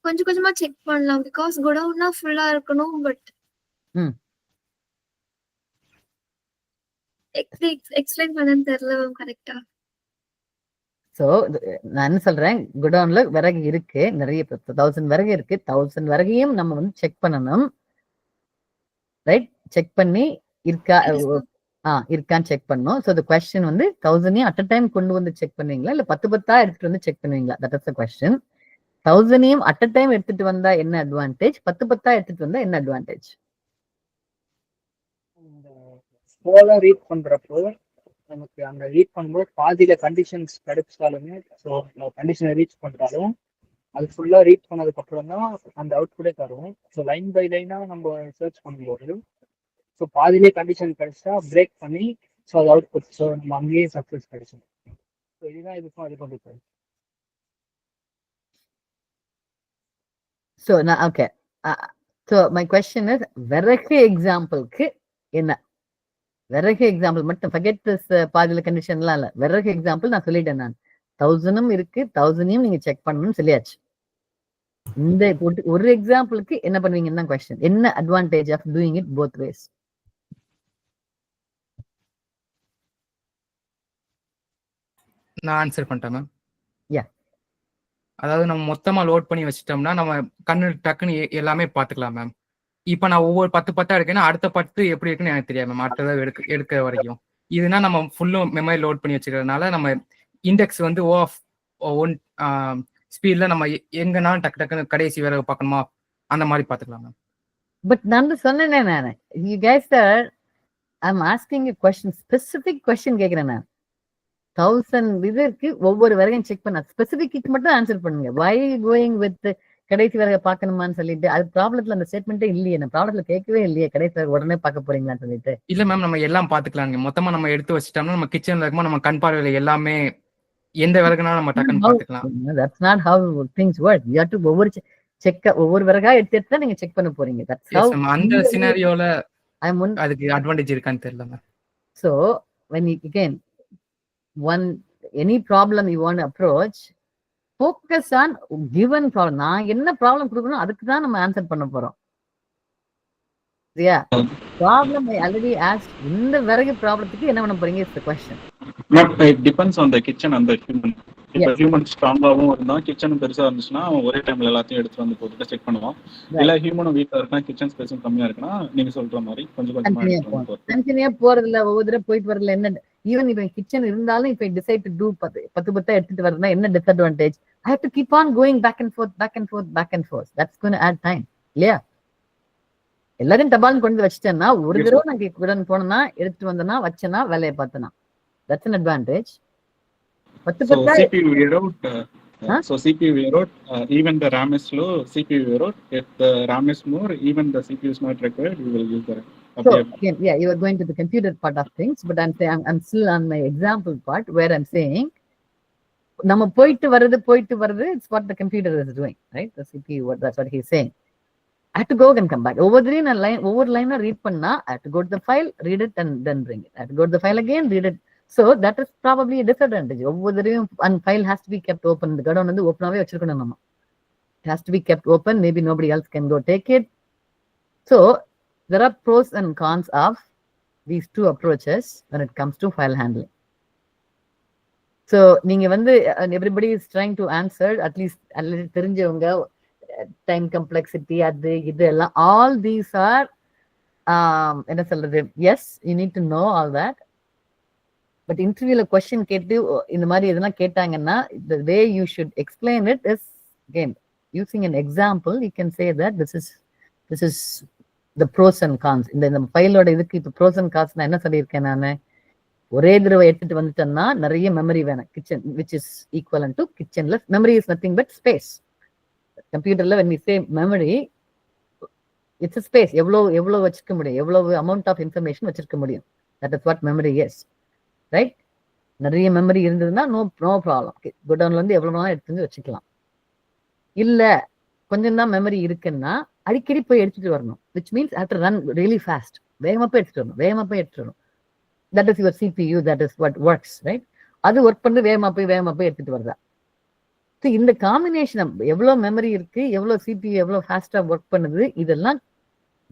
கொஞ்சம் கொஞ்சமா செக் பண்ணலாம். பிகாஸ் குடவுன்னா ஃபுல்லா இருக்கணும். பட் எக்ஸ்பிளைன் பண்ணன்னு தெரியல கரெக்டா. சோ நான் என்ன சொல்றேன், குடவுன்ல விறகு இருக்கு, நிறைய 1000 விறகு இருக்கு. 1000 விறகையும் நம்ம வந்து செக் பண்ணணும், ரைட்? செக் பண்ணி இருக்கான்னு செக் பண்ணணும். சோ தி क्वेश्चन வந்து 1000 அட் a டைம் கொண்டு வந்து செக் பண்ணுவீங்களா இல்ல 10 எடுத்துட்டு வந்து செக் பண்ணுவீங்களா? That is the question. 1000 at a time எடுத்துட்டு வந்தா என்ன அட்வான்டேஜ், 10 எடுத்துட்டு வந்தா என்ன அட்வான்டேஜ்? இந்த ஸ்லோவா ரீட் பண்றப்போ நமக்கு அந்த ரீட் பண்ணும்போது பாதியில கண்டிஷன்ஸ் கிடைச்சாலுமே, ஸோ கண்டிஷனை ரீச் பண்றாலும் அது ஃபுல்லா ரீட் பண்ணதுக்கு அப்புறம் தான் அந்த அவுட்புட்டே தரும். ஸோ லைன் பை லைனா நம்ம சர்ச் பண்ணும்போது ஸோ பாதியிலே கண்டிஷன் கிடைச்சா பிரேக் பண்ணி ஸோ அது அவுட்புட், ஸோ நம்ம அங்கேயே சக்ஸஸ் கிடைச்சோம். ஸோ இதுதான் இதுக்கும் அது கொண்டு போய். So now, okay. So my question is, விறகு எக்ஸாம்பிளுக்கு என்ன? விறகு எக்ஸாம்பிள் மட்டும், forget this பாதியில கண்டிஷன்லாம் இல்ல. விறகு எக்ஸாம்பிள் நான் சொல்லிட்டேன், நான் 1000 இருக்கு, 1000 நீங்க செக் பண்ணணும்னு சொல்லியாச்சு. இந்த ஒரு எக்ஸாம்பிளுக்கு என்ன பண்ணுவீங்கன்னு தான் கொஸ்டின். என்ன advantage of doing it both ways? நான் ஆன்சர் பண்ணிட்டேன் மேம். யா, அதாவது நம்ம மொத்தமா லோட் பண்ணி வச்சிட்டோம்னா நம்ம கண்ணு டக்குன்னு எல்லாமே பாத்துக்கலாம் மேம். இப்ப நான் ஒவ்வொரு 10 எடுக்கேன்னா அடுத்த 10 எப்படி இருக்குன்னு எனக்கு தெரியாது மேம், அடுத்ததாக எடுக்கிற வரைக்கும். இதுனா நம்ம ஃபுல்லும் மெமரி லோட் பண்ணி வச்சுக்கிறதுனால நம்ம இண்டெக்ஸ் வந்து ஒன் ஸ்பீட்ல நம்ம எங்கனாலும் டக்குன்னு கடைசி வேற பார்க்கணுமா அந்த மாதிரி பாத்துக்கலாம் மேம். பட் நான் சொன்னேனே, நான் you guys are, I'm asking a question, specific question கேக்குறேன் நான். 1000 இதற்கு ஒவ்வொரு வரையும் செக் பண்ண, ஸ்பெசிபிக் மட்டும் ஆன்சர் பண்ணுங்க. why going with கடைசி வரைய பார்க்கணுமான்னு சொல்லிட்டு, அது ப்ராப்ளத்துல அந்த ஸ்டேட்மெண்ட்டே இல்லையே, நான் ப்ராப்ளத்துல கேட்கவே இல்லையே கடைசி வரை உடனே பார்க்க போறீங்களான்னு சொல்லிட்டு. இல்ல மேம், நம்ம எல்லாம் பாத்துக்கலாங்க. மொத்தமா நம்ம எடுத்து வச்சிட்டோம்னா நம்ம கிச்சன்ல இருக்கும்போது நம்ம கண் பார்வையில எல்லாமே எந்த விறகுனாலும் நம்ம டக்குன்னு பாத்துக்கலாம். That's not how things work. You have to ஒவ்வொரு விறகா எடுத்து தான் நீங்க செக் பண்ண போறீங்க. That's how அந்த சினாரியோல அதுக்கு அட்வான்டேஜ் இருக்கான்னு தெரியல ma'am. So when you again any problem you want to approach, focus on given problem. நான் என்ன ப்ராப்ளம் கொடுக்கணும் அதுக்கு தான் நம்ம ஆன்சர் பண்ண போறோம். சரியா? Problem I already ask. இந்த விறகு ப்ராப்ளத்துக்கு என்ன பண்ண போறீங்க is the question. It depends on the kitchen and the human. இப்ப ஹியூமன் ஸ்ட்ராங்காவும் இருந்தா கிச்சனும் பெருசா இருந்துச்சுன்னா ஒரே டைம்ல எல்லாத்தையும் எடுத்து வந்து போட்டுட்டு செக் பண்ணுவோம். இல்ல ஹியூமனும் வீக்கா இருக்கா கிச்சன் ஸ்பேஸும் கம்மியா இருக்குன்னா நீங்க சொல்ற மாதிரி கொஞ்சம் தனித்தனியா போறதுல ஒவ்வொரு தடவை போயிட்டு வரல என்ன ஈவன் இப்ப கிச்சன் இருந்தாலும் இப்ப டிசைட் டு டூ 10 எடுத்துட்டு வரதுனா என்ன disadvantage? I have to keep on going back and forth. That's going to add time இல்லையா? எல்லாரும் டபால்னு கொண்டு வச்சிட்டேன்னா ஒரு தடவை நான் உடன் போனேன்னா எடுத்துட்டு வந்தேன்னா வச்சேன்னா வேலையை பார்த்தேன்னா that's an advantage. So CPU wear out, so CPU wear out, even the RAM is slow, CPU wear out. If the RAM is more, even the CPU is not required, we will use the RAM. So again, yeah, you are going to the computer part of things, but I'm saying I'm still on my example part where I'm saying நம்ம போயிட்டு வருது it's what the computer is doing, right? The CPU, that's what he's saying. I have to go and come back. Over line read பண்ணா I have to go to the file, read it and then bring it. I have to go to the file again, read it. So that is probably a disadvantage. And file has to be kept open. The godown வந்து ஓபனாவே வச்சிருக்கணும் நம்ம. It has to be kept open. Maybe nobody else can go take it. So there are pros and cons of these two approaches when it comes to file handling. So நீங்க வந்து everybody is trying to answer, at least தெரிஞ்சவங்க time complexity அது இது எல்லாம் all these are என்ன சொல்றது, yes you need to know all that. But இன்டர்வியூல question கேட்டு இந்த மாதிரி எதனா கேட்டாங்கன்னா the way you should explain it is again using an example. You can say that this is the pros and cons. இந்த ஃபைலோட இதுக்கு இப்போ pros and cons நான் என்ன சொல்லியிருக்கேன், நான் ஒரே தடவை எடுத்துட்டு வந்துட்டேன்னா நிறைய மெமரி வேணும். Kitchen which is equivalent to kitchenless memory is nothing but space. கம்ப்யூட்டர்ல when we say memory, it's a space. எவ்வளவு வச்சிருக்க முடியும், எவ்வளவு amount of information வச்சிருக்க முடியும். That is what memory is. Right? நிறைய மெமரி இருந்ததுன்னா நோ ப்ராப்ளம். குடவுன்ல இருந்து எவ்வளவு நாள் எடுத்து வச்சுக்கலாம். இல்ல கொஞ்சம் தான் மெமரி இருக்குன்னா அடிக்கடி போய் எடுத்துட்டு வரணும். Which means after run really fast. வேகமா போய் எடுத்துட்டு வரணும். That is your CPU, that is what works, right? அது ஒர்க் பண்ணி வேகமா போய் எடுத்துட்டு வருதா? ஸோ இந்த காம்பினேஷன் எவ்வளவு மெமரி இருக்கு, எவ்வளவு CPU எவ்வளவு ஃபாஸ்டா ஒர்க் பண்ணுது, இதெல்லாம்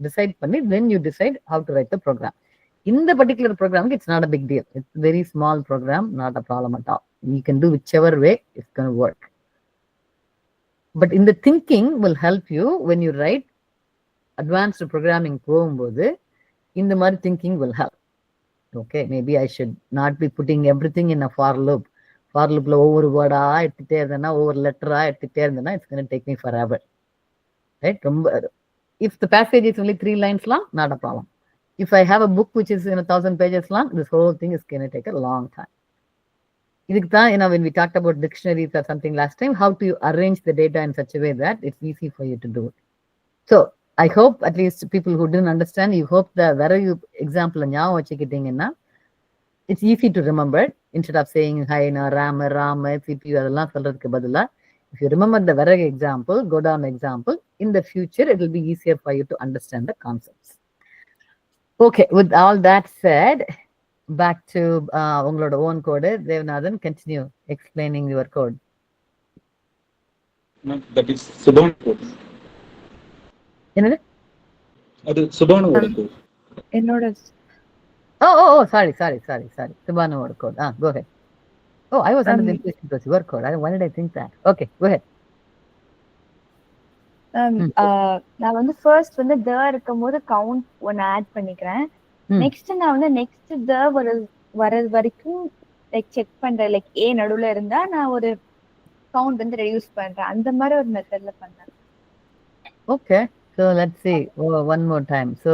டிசைட் பண்ணி then you decide how to write the program. In the particular program, it's not a big deal. It's a very small program, not a problem at all. You can do whichever way it's going to work. But in the thinking will help you when you write advanced programming போகும்போது இந்த மாதிரி thinking will help. Okay, maybe I should not be putting everything in a for loop. For loopல ஒவ்வொரு வேர்டா எடுத்துட்டே இருந்தேன்னா ஒவ்வொரு லெட்டரா எடுத்துட்டே இருந்தேன்னா it's going to take me forever. Right? If the passage is only 3 lines long, not a problem. If I have a book which is 1,000 pages long, this whole thing is going to take a long time. இதுக்கு தான் when we talked about dictionaries or something last time, how to arrange the data in such a way that it's easy for you to do it. So I hope at least people who didn't understand, you hope the very example ஞாபகம் வச்சுக்கிட்டீங்கன்னா it's easy to remember instead of saying hi na ram CPU அதெல்லாம் சொல்றதுக்கு பதிலா if you remember the very example, go down example, in the future it will be easier for you to understand the concepts. Okay, with all that said, back to உங்களோட own code. Devanathan, continue explaining your code. No, that is Subhanu code. என்னது? அது சுபானுவோட code. என்னோட Oh, sorry. Subhanuவோட code. Go ahead. Oh, I was under the impression it was your code. Why did I think that? Okay, go ahead. நான் வந்து first வந்து த இருக்கும் போது count ஒன்னு add பண்ணிக்கிறேன். நெக்ஸ்ட் நான் வந்து நெக்ஸ்ட் த வரது வரைக்கும் லைக் செக் பண்றேன். லைக் ஏ நடுவுல இருந்தா நான் ஒரு கவுண்ட் வந்து ரெடியூஸ் பண்றேன். அந்த மாதிரி ஒரு மெத்தட்ல பண்ணேன். Okay, so let's see one more time. So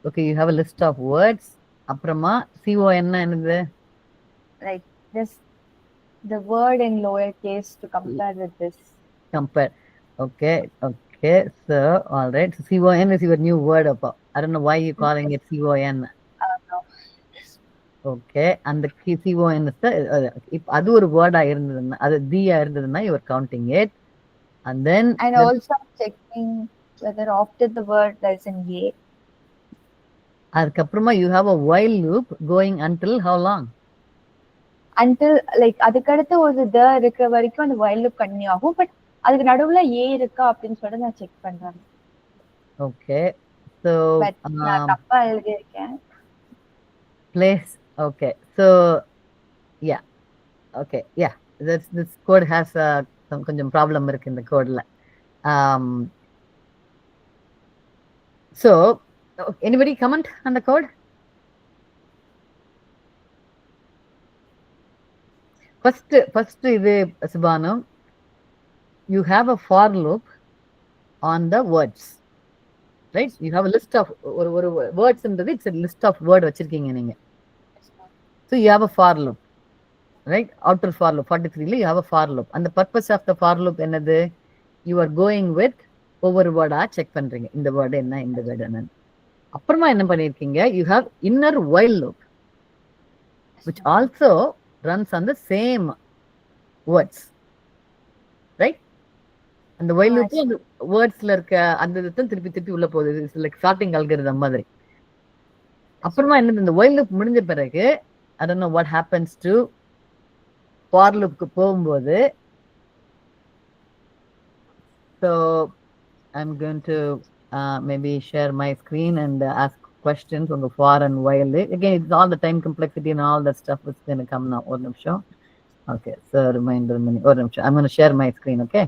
okay, you have a list of words. அப்புறமா CO என்னது? Like this the word in lower case to compare with this. Compare. Okay. So, all right. So, CON is your new word. I don't know why you're calling it CON. No. Okay. And the CON is if adu or word irundadna, adu D irundadna, you are counting it. And then. And also checking whether after the word there is an A. அதுக்கப்புறமா you have a while loop going until how long? until like அதுக்கடுத்து ஒரு the இருக்கிற வரைக்கும் அந்த while loop continue ஆகும். But அதுக்கு நடுவுல a இருக்கா அப்படின்னு சொல்லிட்டு நான் செக் பண்றேன். Okay, so பட் நான் தப்பா எழுதியிருக்கேன். place. Okay, so yeah, okay, yeah, this code has some கொஞ்சம் problem இருக்கு இந்த கோட்ல. So anybody comment on the code? First இது சுபானு, you have a for loop on the words, right? You have a list of ஒரு words ன்றது it's a list of word வச்சிருக்கீங்க நீங்க. So you have a for loop, right? Outer for loop 43 ல you have a for loop. And the purpose of the for loop என்னது? You are going with ஒவ்வொரு வேர்டா check பண்றீங்க, இந்த word என்ன, இந்த word என்ன. அப்புறமா என்ன பண்ணிருக்கீங்க, you have inner while loop which also runs on the same words, right? அந்த while loop அந்த வேர்ட்ஸ்ல இருக்க அந்த இதுதான் திருப்பி உள்ள போகுது. இட்ஸ் லைக் சார்ட்டிங் அல்காரிதம் மாதிரி. அப்புறமா என்னது, இந்த while loop முடிஞ்ச பிறகு I don't know what happens to for loopக்கு போகும்போது, so I'm going to maybe share my screen and ask questions on the for and while. Again, it's all the time complexity and all that stuff is going to come now. One nimsham. Okay, so reminder minute. One nimsham. I'm going to share my screen, okay?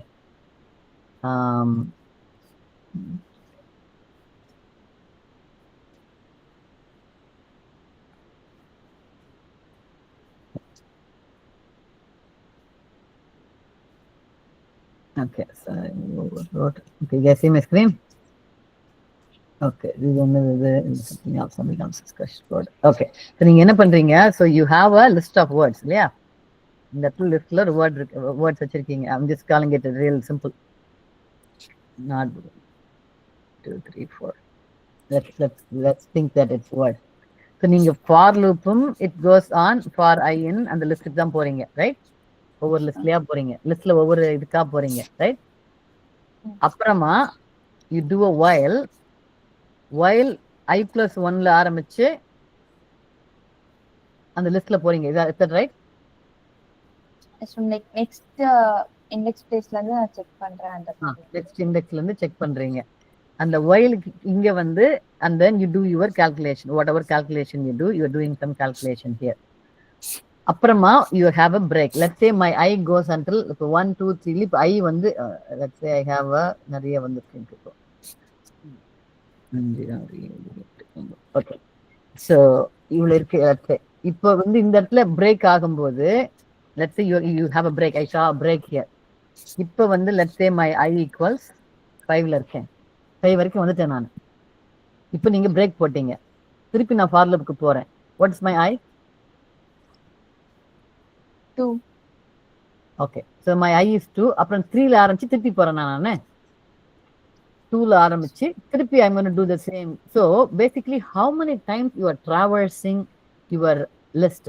Okay, so I overwrote. Okay, you guys see my screen? Okay, this is something else discussion code. Okay, so நீங்க என்ன பண்றீங்க, so you have a list of words, இல்லையா? இந்த லிஸ்ட்ல ஒரு words வச்சிருக்கீங்க. I'm just calling it a real simple. Not 2 3 4. Let's think that it's word. So நீங்க for loopum it goes on for I in அந்த லிஸ்ட்க்கு தான் போறீங்க, right? ஒவ்வொரு லிஸ்ட்லயா போறீங்க, லிஸ்ட்ல ஒவ்வொரு இதுக்கா போறீங்க, ரைட்? அப்புறமா you do a while I plus 1ல ஆரம்பிச்சு அந்த லிஸ்ட்ல போறீங்க. is that right? Next index பிளேஸ்ல இருந்து நான் செக் பண்றேன். அந்த நெக்ஸ்ட் இண்டெக்ஸ்ல இருந்து செக் பண்றீங்க. அந்த while இங்க வந்து and then you do your calculation, whatever calculation you do, you are doing some calculation here. அப்புறமா you have a break. Let's say my I goes until 1 2 3 இப்ப I வந்து let's say I have a நிறைய வந்து இருக்கு. Okay, so இவ்வளவு இருக்கு. let's say இப்போ வந்து இந்த இடத்துல பிரேக் ஆகும்போது let's say you have a break. I saw a break here. இப்போ வந்து let's say my I equals 5ல இருக்கேன், 5 வரைக்கும் வந்துட்டேன் நான். இப்போ நீங்க பிரேக் போட்டீங்க, திருப்பி நான் for loopக்கு போறேன். what is my I? 2. Okay, so my I is 2. அப்புறம் 3ல ஆரம்பிச்சு திருப்பி போறேன் நானே, 2ல ஆரம்பிச்சு திருப்பி I'm going to do the same. So basically how many times you are traversing your list?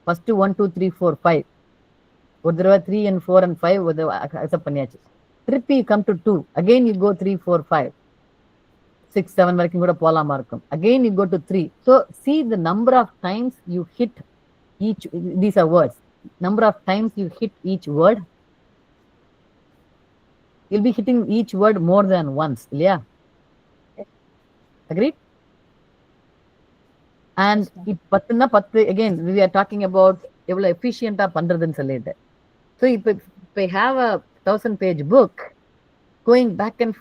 First 1 2 3 4 5, ஒரு தடவை 3 and 4 and 5 ஒரு தடவை அக்செப்ட் பண்ணியாச்சு. திருப்பி you come to 2, again you go 3 4 5 6 7 வரைக்கும் கூட போலாமா இருக்கும். Again you go to 3. So see the number of times you hit each, these are words, number of times you hit each word. You'll be hitting each word more than once, yeah? Agreed? And if 10 again we are talking about evlo efficient ah pandradhunu sollite. So if I have a 1000-page book, going back and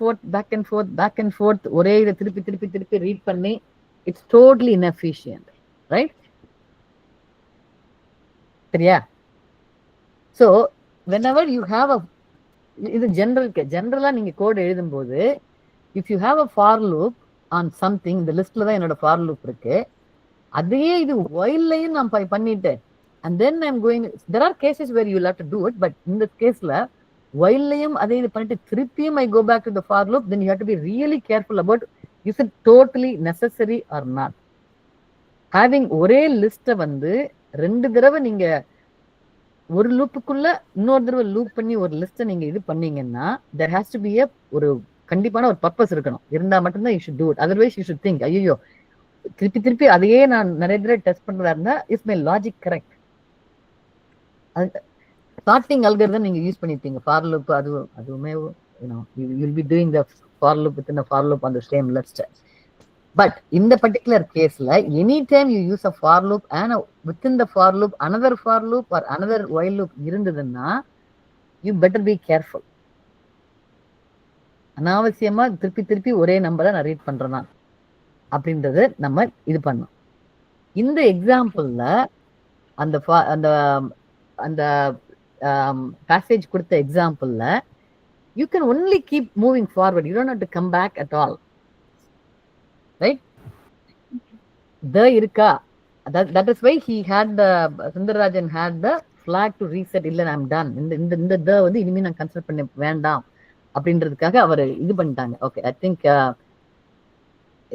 forth ஒரே இத திருப்பி read பண்ணி, it's totally inefficient, right? சரியா? So whenever you have a, இது ஜெனரலா நீங்க code எழுதும்போது if you have a for loop on something, இந்த லிஸ்ட்ல தான் என்னோட for loop இருக்கு, அதையே இது whileலையும் நான் பண்ணிட்டேன். and then I'm going, there are cases where you will have to do it, but in this caseல whileலையும் அதே இது பண்ணிட்டு திருப்பியும் I go back to the for loop, then you have to be really careful about is it totally necessary or not. having ஒரே லிஸ்ட்டை வந்து 2 தடவை நீங்க ஒரு லூப்புக்குள்ள இன்னொரு தடவை லூப் பண்ணி ஒரு லிஸ்ட்டை நீங்க இது பண்ணீங்கன்னா there has to be a ஒரு கண்டிப்பான ஒரு பர்பஸ் இருக்கணும், இருந்தா மட்டும்தான் you should do it. otherwise you should think ஐயோ திருப்பி திருப்பி அதையே நான் நிறைய தடவை டெஸ்ட் பண்றதா இருந்தா is my logic correct? Sorting algorithm நீங்க யூஸ் பண்ணிருப்பீங்க ஃபார் லூப், அதுவுமே you will be doing the for loop within a for loop on the same list. But in the particular case anytime you use a for loop and within the for loop another for loop or another while loop இருந்ததுன்னா you better be careful. அனாவசியமா திருப்பி திருப்பி ஒரே நம்பரை நான் read பண்றேன்னா அப்படின்றது நம்ம இது பண்ணோம். இந்த எக்ஸாம்பிள்ல அந்த அந்த அந்த பேசேஜ் கொடுத்த எக்ஸாம்பிள்ல you can only keep moving forward, you don't have to come back at all, right? The irka, that is why he had the Sundararajan had the flag to reset. Illa I'm done இந்த the வந்து இனிமே நான் consider பண்ண வேண்டாம் அப்படின்றதுக்காக அவர் இது பண்ணிட்டாங்க. Okay, I think a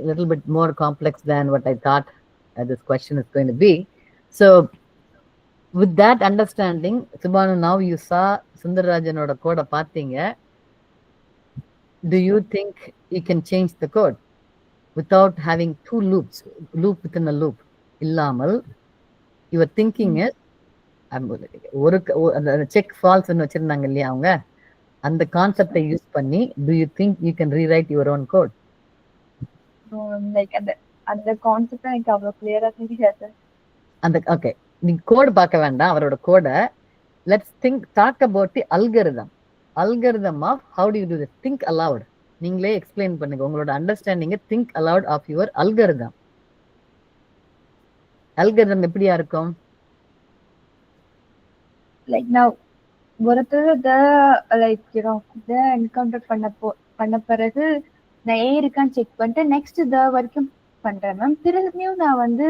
little bit more complex than what I thought this question is going to be. So with that understanding, Subhanu, now you saw Sundararajanoda code பார்த்தீங்க. Do you think you can change the code without having two loops, loop within a loop? இல்லாமல் your thinking is ஒரு check falls வச்சிருந்தாங்க இல்லையா அவங்க, அந்த கான்செப்டை use பண்ணி do you think you can rewrite your own code? Like அந்த concept எனக்கு அவ்வளவு கிளியரா தெரியாது. அந்த ஓகே, நீங்க கோட் பார்க்க வேண்டாம் அவரோட கோடை. Let's talk about the algorithm of how do you do this. Think aloud. நீங்களே எக்ஸ்பிளைன் பண்ணுங்க உங்களோட அண்டர்ஸ்டாண்டிங்க. Think aloud of your algorithm. Algorithm எப்படியா இருக்கும்? லைக் நான் ஒருத்தர் லைக் என்கவுண்டர் பண்ண பிறகு நான் ஏ இருக்கான்னு செக் பண்ணிட்டு நெக்ஸ்ட் வரைக்கும் பண்றேன் மேம். திரும்பியும் நான் வந்து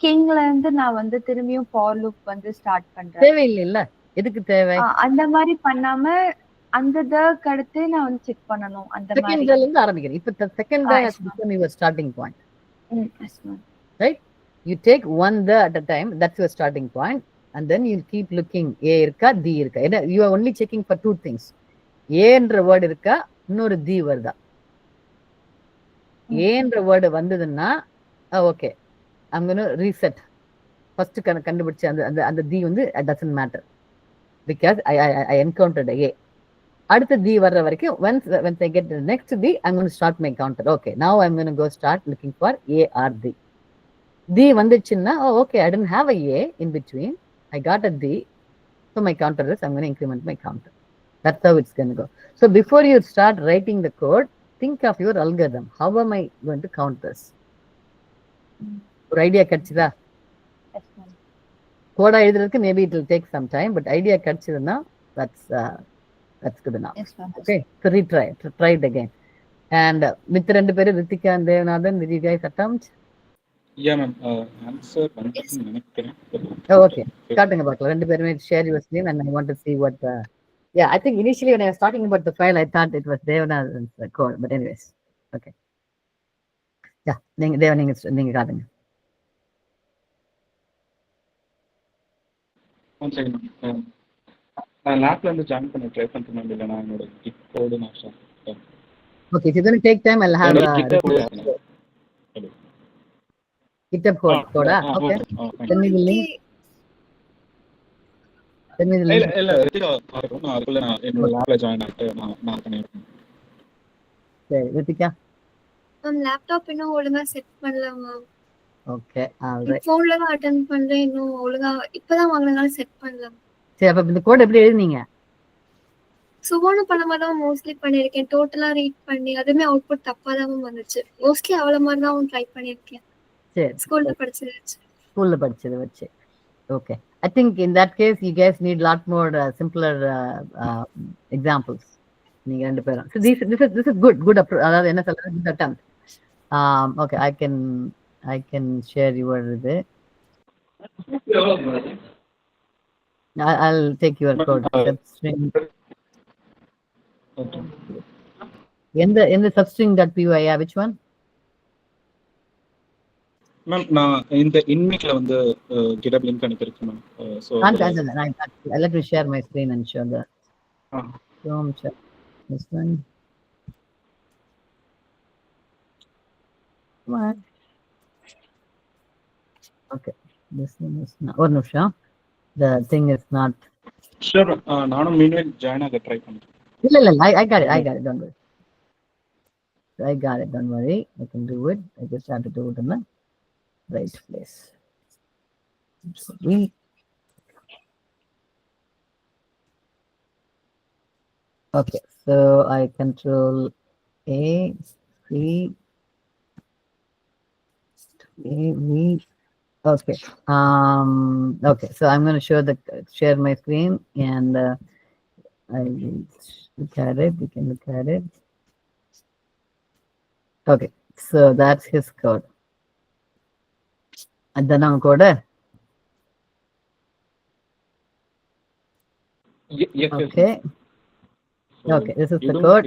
கிங்ல இருந்து நான் வந்து திரும்பியும் ஃபார் லூப் வந்து ஸ்டார்ட் பண்றேன். தேவையில்லை, எதுக்கு தேவை? அந்த மாதிரி பண்ணாம அந்த அடுத்து நான் வந்து செக் பண்ணனும். அந்த மாதிரி செகண்ட் இருந்து ஆரம்பிக்கிறேன். இப்போ second has become your starting point. Right? You take one at a time, that's your starting point, and then you keep looking a இருக்கா d இருக்கா. You are only checking for two things. a என்ற word இருக்கா, இன்னொரு d வருதா. a என்ற word வந்ததுன்னா okay, I'm going to reset. First கண்டுபிடிச்ச அந்த d வந்து doesn't matter because I encountered a. அடுத்த d வர்ற வரைக்கும் once I get the next d, I'm going to start my counter. Okay, now I'm going to go start looking for a or d. d வந்துச்சுன்னா okay, I didn't have a a in between, I got a d, so my counter is I'm going to increment my counter. That's how it's going to go. So before you start writing the code, think of your algorithm. How am I going to count this? ஒரு idea கிடைச்சதா? கோடா எழுதுறதுக்கு maybe it will take some time, but idea கிடைச்சதுன்னா that's good enough. Okay, so try it again. And with ரெண்டு பேரும் Ritika and Devanathan, did you guys attempt? Yeah ma'am, answer பண்ணிட்டேன்னு நினைக்கிறேன். Okay, காட்டுங்க பார்க்கலாம். ரெண்டு பேருமே share your screen and I want to see what yeah, I think initially when I was talking about the file I thought it was தேவநாதன்'s code, but anyways, okay. Yeah, நீங்க காட்டுங்க. நான் லேப்ல இருந்து ஜாயின் பண்ண ட்ரை பண்றேன். இல்ல நான் என்னோட கிட் கோட் நான் share. Okay, if you're going to take time, I'll have GitHub code. Okay, send me the link. இல்ல ரித்திகா நான் அதுக்குள்ள நான் என்னோட லேப்ல ஜாயின் ஆயிட்டு நான் பண்ணிருக்கேன். சரி ரித்திகா. லேப்டாப் இன்னும் ஒழுங்கா செட் பண்ணல மேம். Okay, alright. ஃபோன்ல தான் அட்டெண்ட் பண்றேன், இன்னும் ஒழுங்கா இப்பதான் வாங்குனதால செட் பண்ணல. சரி, அப்ப இந்த கோட் எப்படி எழுதுனீங்க? சுபானு பண்ணமா தான் மோஸ்ட்லி பண்ணிருக்கேன். டோட்டலா ரீட் பண்ணி அதுமே அவுட்புட் தப்பா தான் வந்துச்சு. மோஸ்ட்லி அவ்வளவு மாதிரி தான் ட்ரை பண்ணிருக்கேன். சரி, ஸ்கூல்ல படிச்சது வச்சு. Okay, I think in that case you guys need lot more simpler examples. நீங்க ரெண்டு பேரும். So this is good அதாவது என்ன சொல்றது, good attempt. Okay, I can share your இது. I'll take your code. Substring. In the substring.py, which one? Ma'am நான் இந்த இன்மேட்ல வந்து GitHub லிங்க் அனுப்பியிருக்கேன் ma'am. So let me share my screen and show the Chrome chat. This one. Come on. Okay. This one is not. One நிமிஷம். The thing is not. Sure. நானும் meanwhile join ஆக try பண்றேன். இல்ல. I got it. Don't worry. I got it. Don't worry. I can do it. I just have to do it in the right place. Okay. So I control A, C, A, V. Okay. Okay. So I'm going to share my screen, and I will look at it. We can look at it. Okay. So that's his code. And then I'm code. Yes. Okay. So, Okay. This is the இதுவும் code.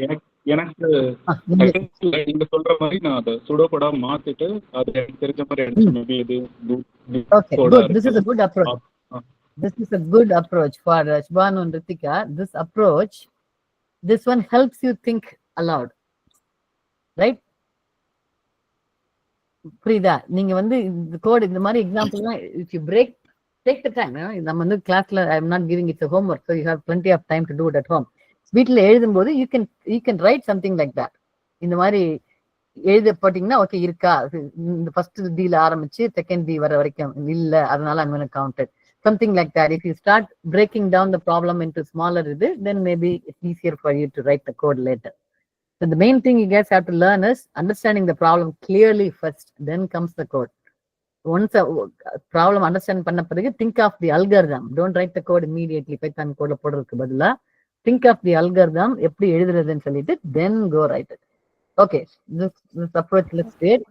எனக்கு நீங்க- செகண்ட்ஸ்ல நீங்க சொல்ற மாதிரி நான் அதை sudo கோடா மாத்திட்டு அது எனக்கு தெரிஞ்ச மாதிரி எடுத்து மேபி இது Okay. Good. This is a good approach. This is a good approach for Shubhanu and Ritika. This approach, this one helps you think aloud. Right? புரியுதா? நீங்க வந்து இந்த கோட் இந்த மாதிரி எக்ஸாம்பிள்லாம் if you take the time, நம்ம வந்து கிளாஸ்ல I am not giving it a homework, so you have plenty of time to do it at home. வீட்ல எழுதும்போது you can write something like that. இந்த மாதிரி எழுத போட்டீங்கன்னா ஓகே இருக்கா, இந்த ஃபர்ஸ்ட் டீல ஆரம்பிச்சு செகண்ட் டி வர வரைக்கும் இல்ல, அதனால I'm going to count it. Something like that. If you start breaking down the problem into smaller then maybe it's easier for you to write the code later. So the main thing you guys have to learn is understanding the problem clearly first, then comes the code. Once a problem understand பண்ண பிறகு think of the algorithm. Don't write the code immediately. Python code போடுறதுக்கு பதிலா think of the algorithm, எப்படி எழுதுறதுன்னு சொல்லிட்டு then go write it. Okay, this approach looks great.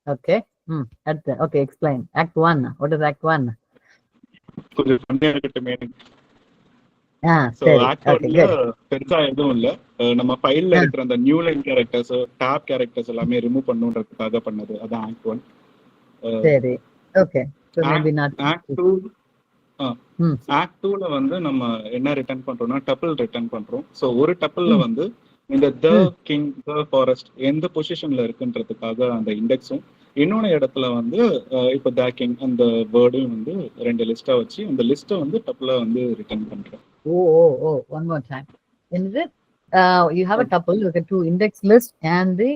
Okay. Okay, explain. Act 1. What is Act 1? கொஞ்சம் சண்டையா இருக்கட்டுமே. So சரி. Act Okay, 1ல good. பெருசா எதுவும் இல்ல. நம்ம ஃபைல்ல இருக்கிற அந்த new line characters, top characters எல்லாமே ரிமூவ் பண்ணணும்ன்றதுக்காக பண்ணது. அதான் Act 1. சரி. Okay. So maybe not. Act 2 Act 2ல வந்து நம்ம என்ன ரிட்டர்ன் பண்றோம்னா டப்பிள் ரிட்டர்ன் பண்றோம். சோ ஒரு டப்பிள்ல வந்து இந்த the king, the forest எந்த பொசிஷன்ல இருக்குன்றதுக்காக அந்த இண்டெக்ஸும், இன்னொரு இடத்துல வந்து இப்போ the king அந்த வேர்டையும் வந்து ரெண்டு லிஸ்டா வச்சு அந்த லிஸ்ட்டை வந்து டப்பிள வந்து ரிட்டர்ன் பண்றோம். Oh, one more time. In it, you have a tuple, you have two index list and the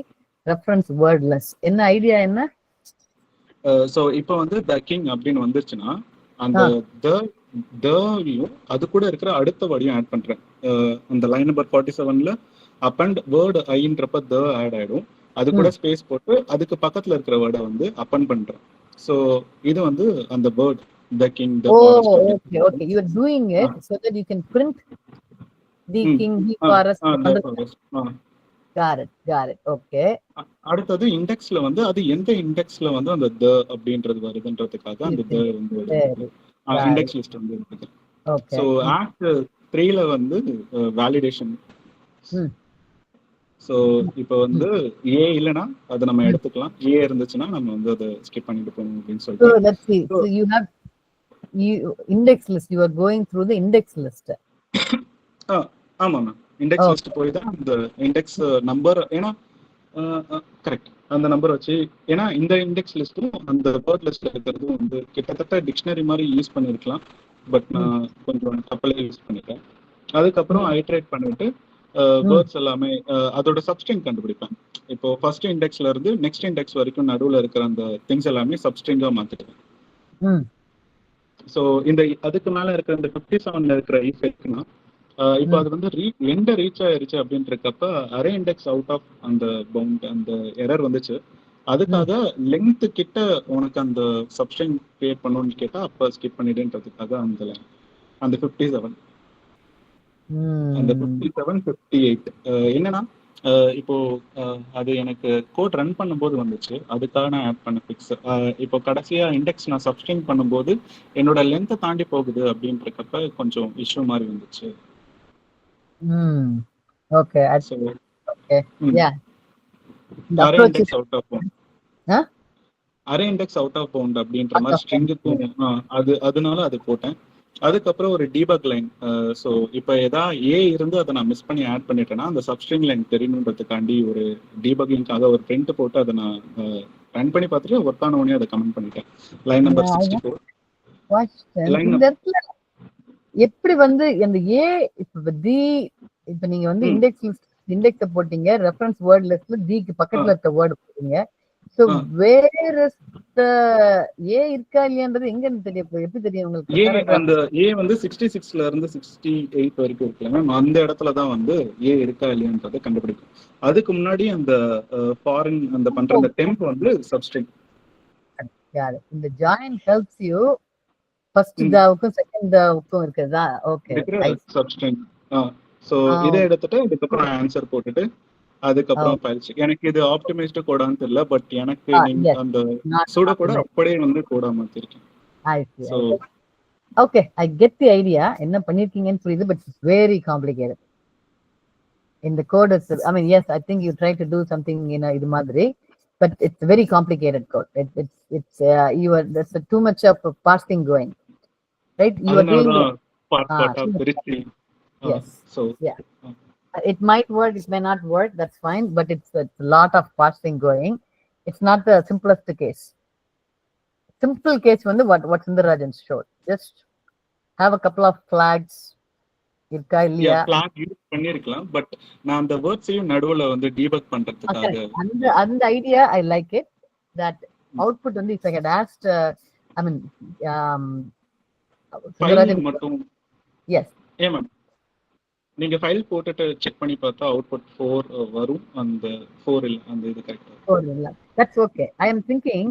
reference word list. என்ன ஐடியா என்ன? சோ இப்போ வந்து the king அப்படின்னு வந்துருச்சுன்னா அந்த the-யும் அது கூட இருக்கிற அடுத்த வேர்டையும் ஆட் பண்றேன். அந்த லைன் நம்பர் 47ல அப்பண்ட் வேர்டு ஐன்றப்ப the ஆட் ஆயிடும். அது கூட ஸ்பேஸ் போட்டு அதுக்கு பக்கத்துல இருக்கிற வேர்டை வந்து அப்பண்ட் பண்றேன். சோ இது வந்து அந்த word the king, the forest. Okay. You are doing it so that you can print the king, the forest. the forest. Got it. Okay. அடுத்தது இண்டெக்ஸ்ல வந்து அது எந்த இண்டெக்ஸ்ல வந்து அந்த the அப்படின்றது வருதுன்றதுக்காக அந்த the வந்து இண்டெக்ஸ் லிஸ்ட் வந்து இருக்குது. Okay. சோ Act 3ல வந்து வேலிடேஷன். சோ இப்போ வந்து A இல்லனா அத நம்ம எடுத்துக்கலாம், A இருந்துச்சுன்னா நம்ம வந்து அத ஸ்கிப் பண்ணிட்டு போறோம் அப்படினு So சொல்லிட்டு. let's see. So you have index list. You are going through the index list. ஆமா மேம், இண்டெக்ஸ் லிஸ்ட் போய் தான் அந்த இண்டெக்ஸ் நம்பர், ஏன்னா கரெக்ட் அந்த நம்பர் வச்சு, ஏன்னா இந்த இண்டெக்ஸ் லிஸ்ட்டும் அந்த வேர்ட் லிஸ்ட்ல இருக்கிறதும் வந்து கிட்டத்தட்ட டிக்ஷனரி மாதிரி யூஸ் பண்ணிருக்கலாம். பட் நான் கொஞ்சம் தப்பலே யூஸ் பண்ணிட்டேன். அதுக்கப்புறம் ஐட்ரேட் பண்ணிட்டு வேர்ட்ஸ் எல்லாமே அதோட சப்ஸ்ட்ரிங் கண்டுபிடிப்பேன். இப்போ ஃபர்ஸ்ட் இண்டெக்ஸ்ல இருந்து நெக்ஸ்ட் இண்டெக்ஸ் வரைக்கும் நடுவில் இருக்கிற அந்த திங்ஸ் எல்லாமே சப்ஸ்ட்ரிங்கா மாத்திட்டேன். ஸோ இந்த அதுக்கு மேல இருக்கிற இந்த 57ல இருக்கிற இஃபெக்ட்னா இப்போ அது வந்து எந்த ரீச் ஆயிருச்சு அப்படின்றப்ப அரே இண்டெக்ஸ் அவுட் ஆஃப் அந்த பவுண்ட் அந்த எரர் வந்துச்சு. அதுக்காக லெங்த் கிட்ட உனக்கு அந்த சப்ஸ்ட்ரிங் கிரியேட் பண்ணணும்னு கேட்டா அப்ப ஸ்கிப் பண்ணிடுன்றதுக்காக அந்த 57 அந்த 57 58 என்னன்னா இப்போ அது எனக்கு கோட் ரன் பண்ணும்போது வந்துச்சு, அதுக்காக ஆட் பண்ண பிக்ஸ். இப்போ கடைசியா இண்டெக்ஸ் நான் சப்ஸ்ட்ரிங் பண்ணும்போது என்னோட லென்த்தை தாண்டி போகுது அப்படின்றப்ப கொஞ்சம் இஷ்யூ மாதிரி வந்துச்சு. Okay. So Okay. Yeah. Array index out of bound, array index out of bound அப்படின்ற மாதிரி ஸ்ட்ரிங்குக்கும் அதனால அது போட்டேன். அதுக்கப்புறம் ஒரு டீபக் லைன். ஸோ இப்போ ஏதாவது ஏ இருந்து அதை நான் மிஸ் பண்ணி ஆட் பண்ணிட்டேன்னா அந்த சப்ஸ்ட்ரிங் லைன் தெரியணுன்றதுக்காண்டி ஒரு டீபக்கிங்காக ஒரு பிரிண்ட் போட்டு அதை நான் ரன் பண்ணி பார்த்துட்டு ஒர்க் ஆன உடனே அதை கமெண்ட் பண்ணிட்டேன். லைன் நம்பர் 64 லைன் இந்த இடத்துல எப்படி வந்து அந்த ஏ இப்ப தி இப்ப நீங்க வந்து இண்டெக்ஸ போட்டீங்க, ரெஃபரன்ஸ் வேர்ட் லிஸ்ட்ல டிக்கு பக்கத்துல இருக்க வேர்டு போட்டீங்க. சோ வேர் இஸ் த ஏ இருக்கா இல்லையான்றது எங்க தெரியும், எப்படி தெரியும் உங்களுக்கு? ஏ அந்த ஏ வந்து 66ல இருந்து 68 வரைக்கும் இருக்குல்ல மேம், அந்த இடத்துல தான் வந்து ஏ இருக்கா இல்லையான்றதை கண்டுபிடிக்கும். அதுக்கு முன்னாடி அந்த ஃபாரின் அந்த பண்ற அந்த டெம்ப் வந்து சப்ஸ்ட்ரிங். இந்த ஜாயின் ஹெல்ப்ஸ் யூ ஃபர்ஸ்ட் தாவுக்கும் செகண்ட் தாவுக்கும் இருக்குதா? Okay substring. சோ இதை எடுத்துட்டு அதுக்கப்புறம் ஆன்சர் போட்டுட்டு அதுக்கப்புறம் ஃபைல் செக். எனக்கு இது ஆப்டிமைஸ்டு கோடான்னு தெரியல, பட் எனக்கு நீங்க அந்த சூட கூட அப்படியே வந்து கோடா மாத்திருக்கேன். So okay, I get the idea என்ன பண்ணிருக்கீங்கன்னு புரியுது, பட் இட்ஸ் வெரி காம்ப்ளிகேட்டட். இந்த code is, I mean yes, I think you try to do something in இது மாதிரி, but it's very complicated code. It's you are, there's too much of parsing going, right? You are doing part of the thing. Yes. So yeah, it might work, it may not work, that's fine, but it's a lot of parsing going. It's not the simplest case. Simple case வந்து what Sundarajan showed, just have a couple of flags இருக்கா இல்லையா, flag use பண்ணிருக்கலாம், but நான் அந்த வேர்ட்ஸையும் நடுவுல வந்து debug பண்றதுக்காக அந்த idea I like it. That output வந்து if I had asked I mean file மட்டும் yes மேம் நீங்க ஃபைல் போட்டுட்டு செக் பண்ணி பார்த்தா அவுட்புட் 4 வரும். அந்த 4 இல்ல, அந்த இது கரெக்ட்டா 4 இல்ல, that's okay. I am thinking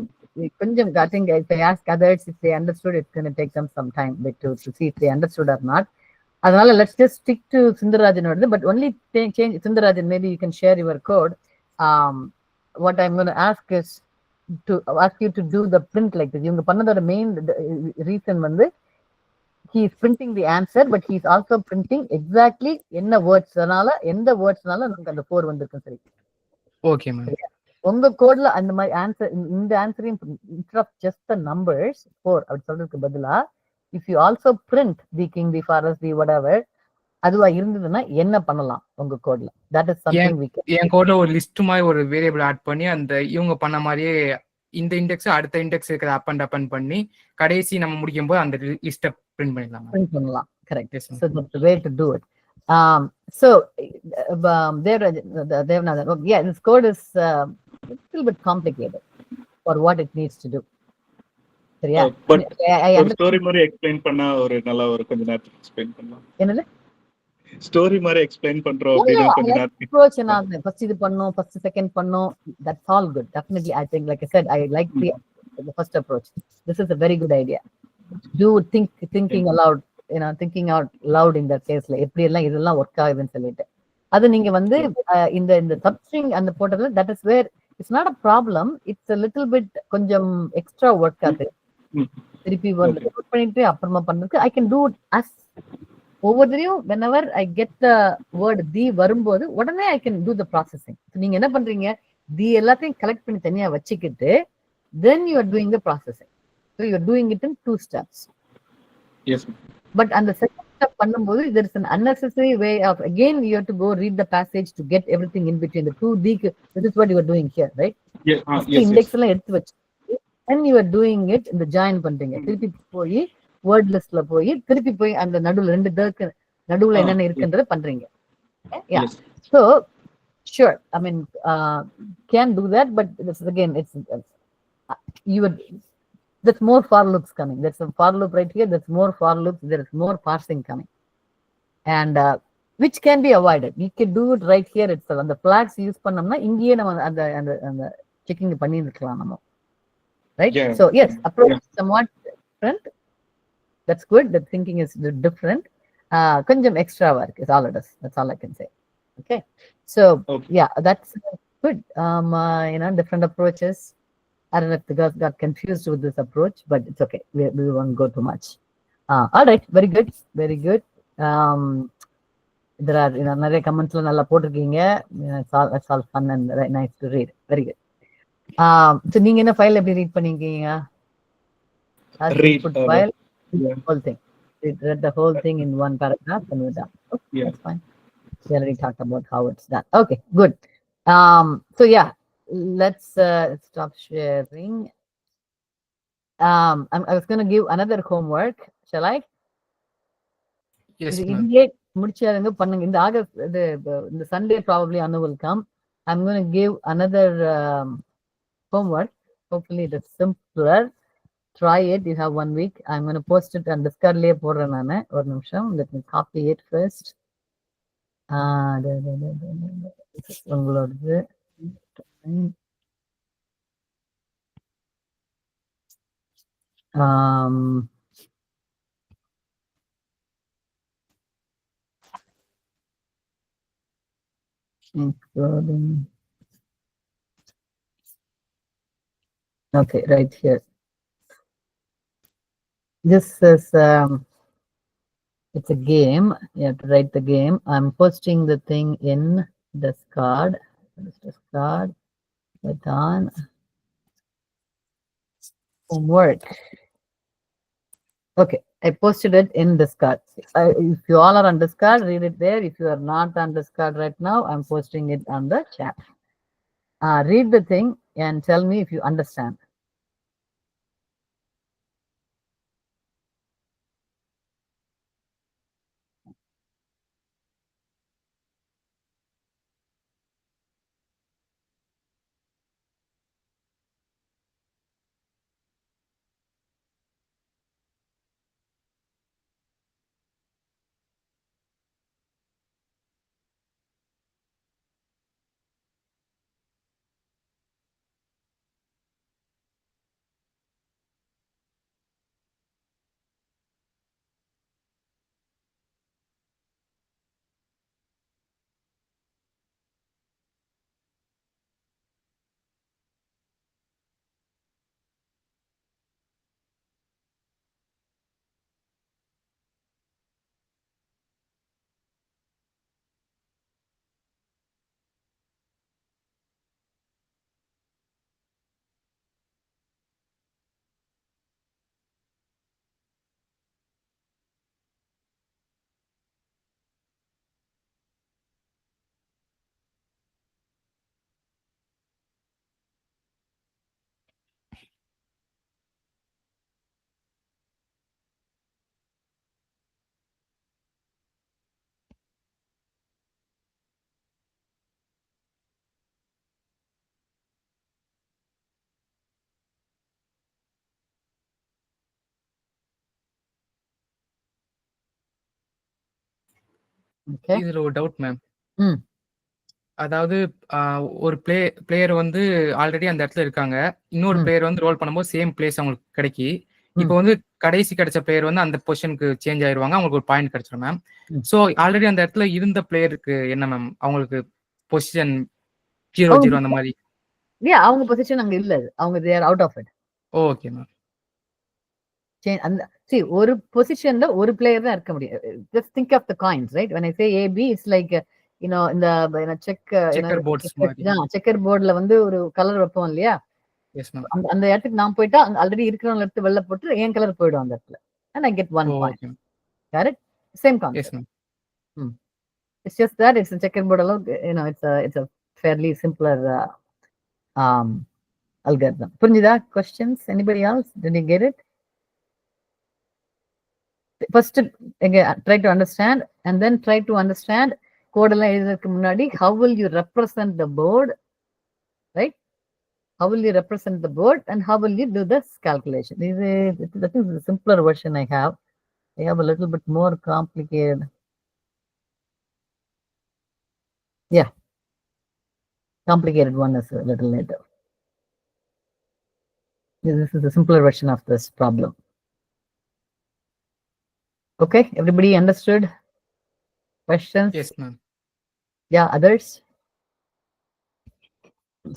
கொஞ்சம் I think if I ask others if they understood, it's going to take them some time to see if they understood or not. அதனால let's just stick to Sundarajan, but only change Sundarajan, maybe you can share your code. What I'm going to ask is to ask you to do the print like this. இவங்க பண்ணதோட main reason வந்து he is printing the answer, but he is also printing exactly என்ன வேர்ட்ஸ்னால எந்த வேர்ட்ஸ்னால நமக்கு அந்த 4 வந்திருக்கு. சரி, okay ma'am. உங்க கோட்ல அந்த மாதிரி ஆன்சர், இந்த ஆன்சரையும் instead of just the numbers 4 அப்படி சொல்றதுக்கு பதிலா if you also print the king, the forest, the whatever, அதுவா இருந்ததுன்னா என்ன பண்ணலாம் உங்க கோட்ல? that is something we can. என் கோட்ல ஒரு லிஸ்ட் மாதிரி ஒரு வேரியபிள் ஆட் பண்ணி அந்த இவங்க பண்ண மாதிரியே இந்த இண்டெக்ஸ் அடுத்த இண்டெக்ஸ் இருக்கிற அப்பன் பண்ணி கடைசி நம்ம முடிக்கும் போது அந்த லிஸ்ட பிரிண்ட் பண்ணலாம். Correct. So that's the way to do it. So Devnath, yeah, this code is a little bit complicated for what it needs to do. சரியா? பட் ஒரு ஸ்டோரி மாதிரி எக்ஸ்பிளைன் பண்ணா ஒரு நல்லா ஒரு கொஞ்ச நேரத்துக்கு எக்ஸ்பிளைன் பண்ணலாம். என்னது ஸ்டோரி மாதிரி எக்ஸ்பிளைன் பண்றோம் அப்படினா கொஞ்ச நேரத்துக்கு approach என்ன ஃபர்ஸ்ட் இது பண்ணோம், ஃபர்ஸ்ட் செகண்ட் பண்ணோம், that's all good. Definitely I think, like I said, I like the first approach. This is a very good idea. Do thinking aloud, thinking out loud in that case ல எப்படி எல்லாம் இதெல்லாம் work ஆகுதுன்னு சொல்லிட்டு அது நீங்க வந்து இந்த சப்ஸ்ட்ரிங் அந்த போட்டதுல that is where it's not a problem, it's a little bit கொஞ்சம் எக்ஸ்ட்ரா ஒர்க் ஆகுது. திருப்பி வந்து பண்ணிட்டு அப்புறமா பண்றதுக்கு I can do it as ஒவ்வொருத்தரையும் whenever I get the word the வரும்போது உடனே I can do the processing. நீங்க என்ன பண்றீங்க, the எல்லாத்தையும் கலெக்ட் பண்ணி தனியா வச்சுக்கிட்டு then you are doing the processing. So you are doing it in 2 steps. Yes. But on the second step பண்ணும்போது there is an unnecessary way of again you have to go read the passage to get everything in between the 2 the. This is what you are doing here, right? Yes. Yes. Index எல்லாம் எடுத்து வச்சு and you are doing it in the join பண்றீங்க. திருப்பி போய் word listல போய் திருப்பி போய் அந்த நடுவுல ரெண்டு தர்க்கு நடுவுல என்னென்ன இருக்குன்றத பண்றீங்க. Yeah. Yes. So sure, I mean can do that, but this again it's you would, there's more for loops coming. There's a for loop right here, there's more for loops, there is more parsing coming, and which can be avoided. You can do it right here itself. And the flags use பண்ணோம்னா இங்கேயே நம்ம அந்த checking பண்ணி இருக்கலாம் நம்ம, right? Yeah. So yes, approach somewhat different. That's good. The thinking is different. Konjam extra work is all it is. That's all I can say. Okay. So yeah, that's good. Different approaches. I don't know if the girls got confused with this approach, but it's okay. We won't go too much. All right. Very good. Very good. There are நிறைய comments நல்லா போட்டிருக்கீங்க. It's all fun and very nice to read. Very good. So நீங்க என்ன file எப்படி read பண்ணீங்க? Read file. The whole thing. Read the whole thing in one paragraph and we're done. Okay, that's fine. We already talked about how it's done. Okay, good. So yeah, let's stop sharing. I was going to give another homework. Shall I? Yes, ma'am. Immediate முடிச்சாருங்க பண்ணுங்க. இந்த August இந்த Sunday probably Anu will come. I'm going to give another homework. Hopefully it is simpler. Try it. You have 1 week. I'm going to post it on Discord லயே போடுறேன் நானு. ஒரு நிமிஷம். Let me copy it first. உங்களோடது including, okay, right here. This is it's a game. You have to write the game. I'm posting the thing in Discord. Discord. Put on homework. Okay, I posted it in Discord. If you all are on Discord, read it there. If you are not on Discord right now, I'm posting it on the chat. Read the thing and tell me if you understand. Okay. இதுல ஒரு doubt ma'am. ம். அதாவது ஒரு player வந்து already அந்த இடத்துல இருக்காங்க. இன்னொரு பிளேயர் வந்து ரோல் பண்ணும்போது சேம் பிளேஸ் அவங்களுக்கு கிடைக்கி. இப்போ வந்து கடைசி கிடைச்ச பிளேயர் வந்து அந்த பொசிஷனுக்கு சேஞ்ச் ஆயிருவாங்க. அவங்களுக்கு ஒரு பாயிண்ட் கிடைச்சிடும் மேம். சோ ஆல்ரெடி அந்த இடத்துல இருந்த பிளேயருக்கு என்ன மேம் அவங்களுக்கு பொசிஷன் 0-0 அந்த மாதிரி? அவங்க பொசிஷன் அங்க இல்ல. அவங்க they are out of it. Okay ma'am. அந்த see ஒரு பொசிஷன்ல ஒரு பிளேயர் தான் இருக்க முடியும். Just think of the coins, right? When I say AB, it's like இந்த செக்கர் போர்ட்ஸ் மாதிரி. செக்கர் போர்டுல வந்து ஒரு கலர் வைப்போம் இல்லையா? Yes ma'am. அந்த இடத்துக்கு நான் போயிட்டா ஆல்ரெடி இருக்கிறவங்க எடுத்து வெள்ள போட்டு என் கலர் போய்டும் அந்த இடத்துல. And I get 1 point. Correct? Same concept. Yes ma'am. It's just that it's a checkerboard alone, it's a fairly simpler algorithm. Punjida, questions? Anybody else? Did you get it? First, try to understand and then try to understand code எல்லாம் எழுதுறதுக்கு முன்னாடி how will you represent the board, right? How will you represent the board and how will you do this calculation? That is the simpler version I have. I have a little bit more complicated. Yeah, complicated one is a little later. This is the simpler version of this problem. Okay, everybody understood? Questions? Yes ma'am. Yeah, others?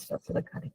Stop the recording.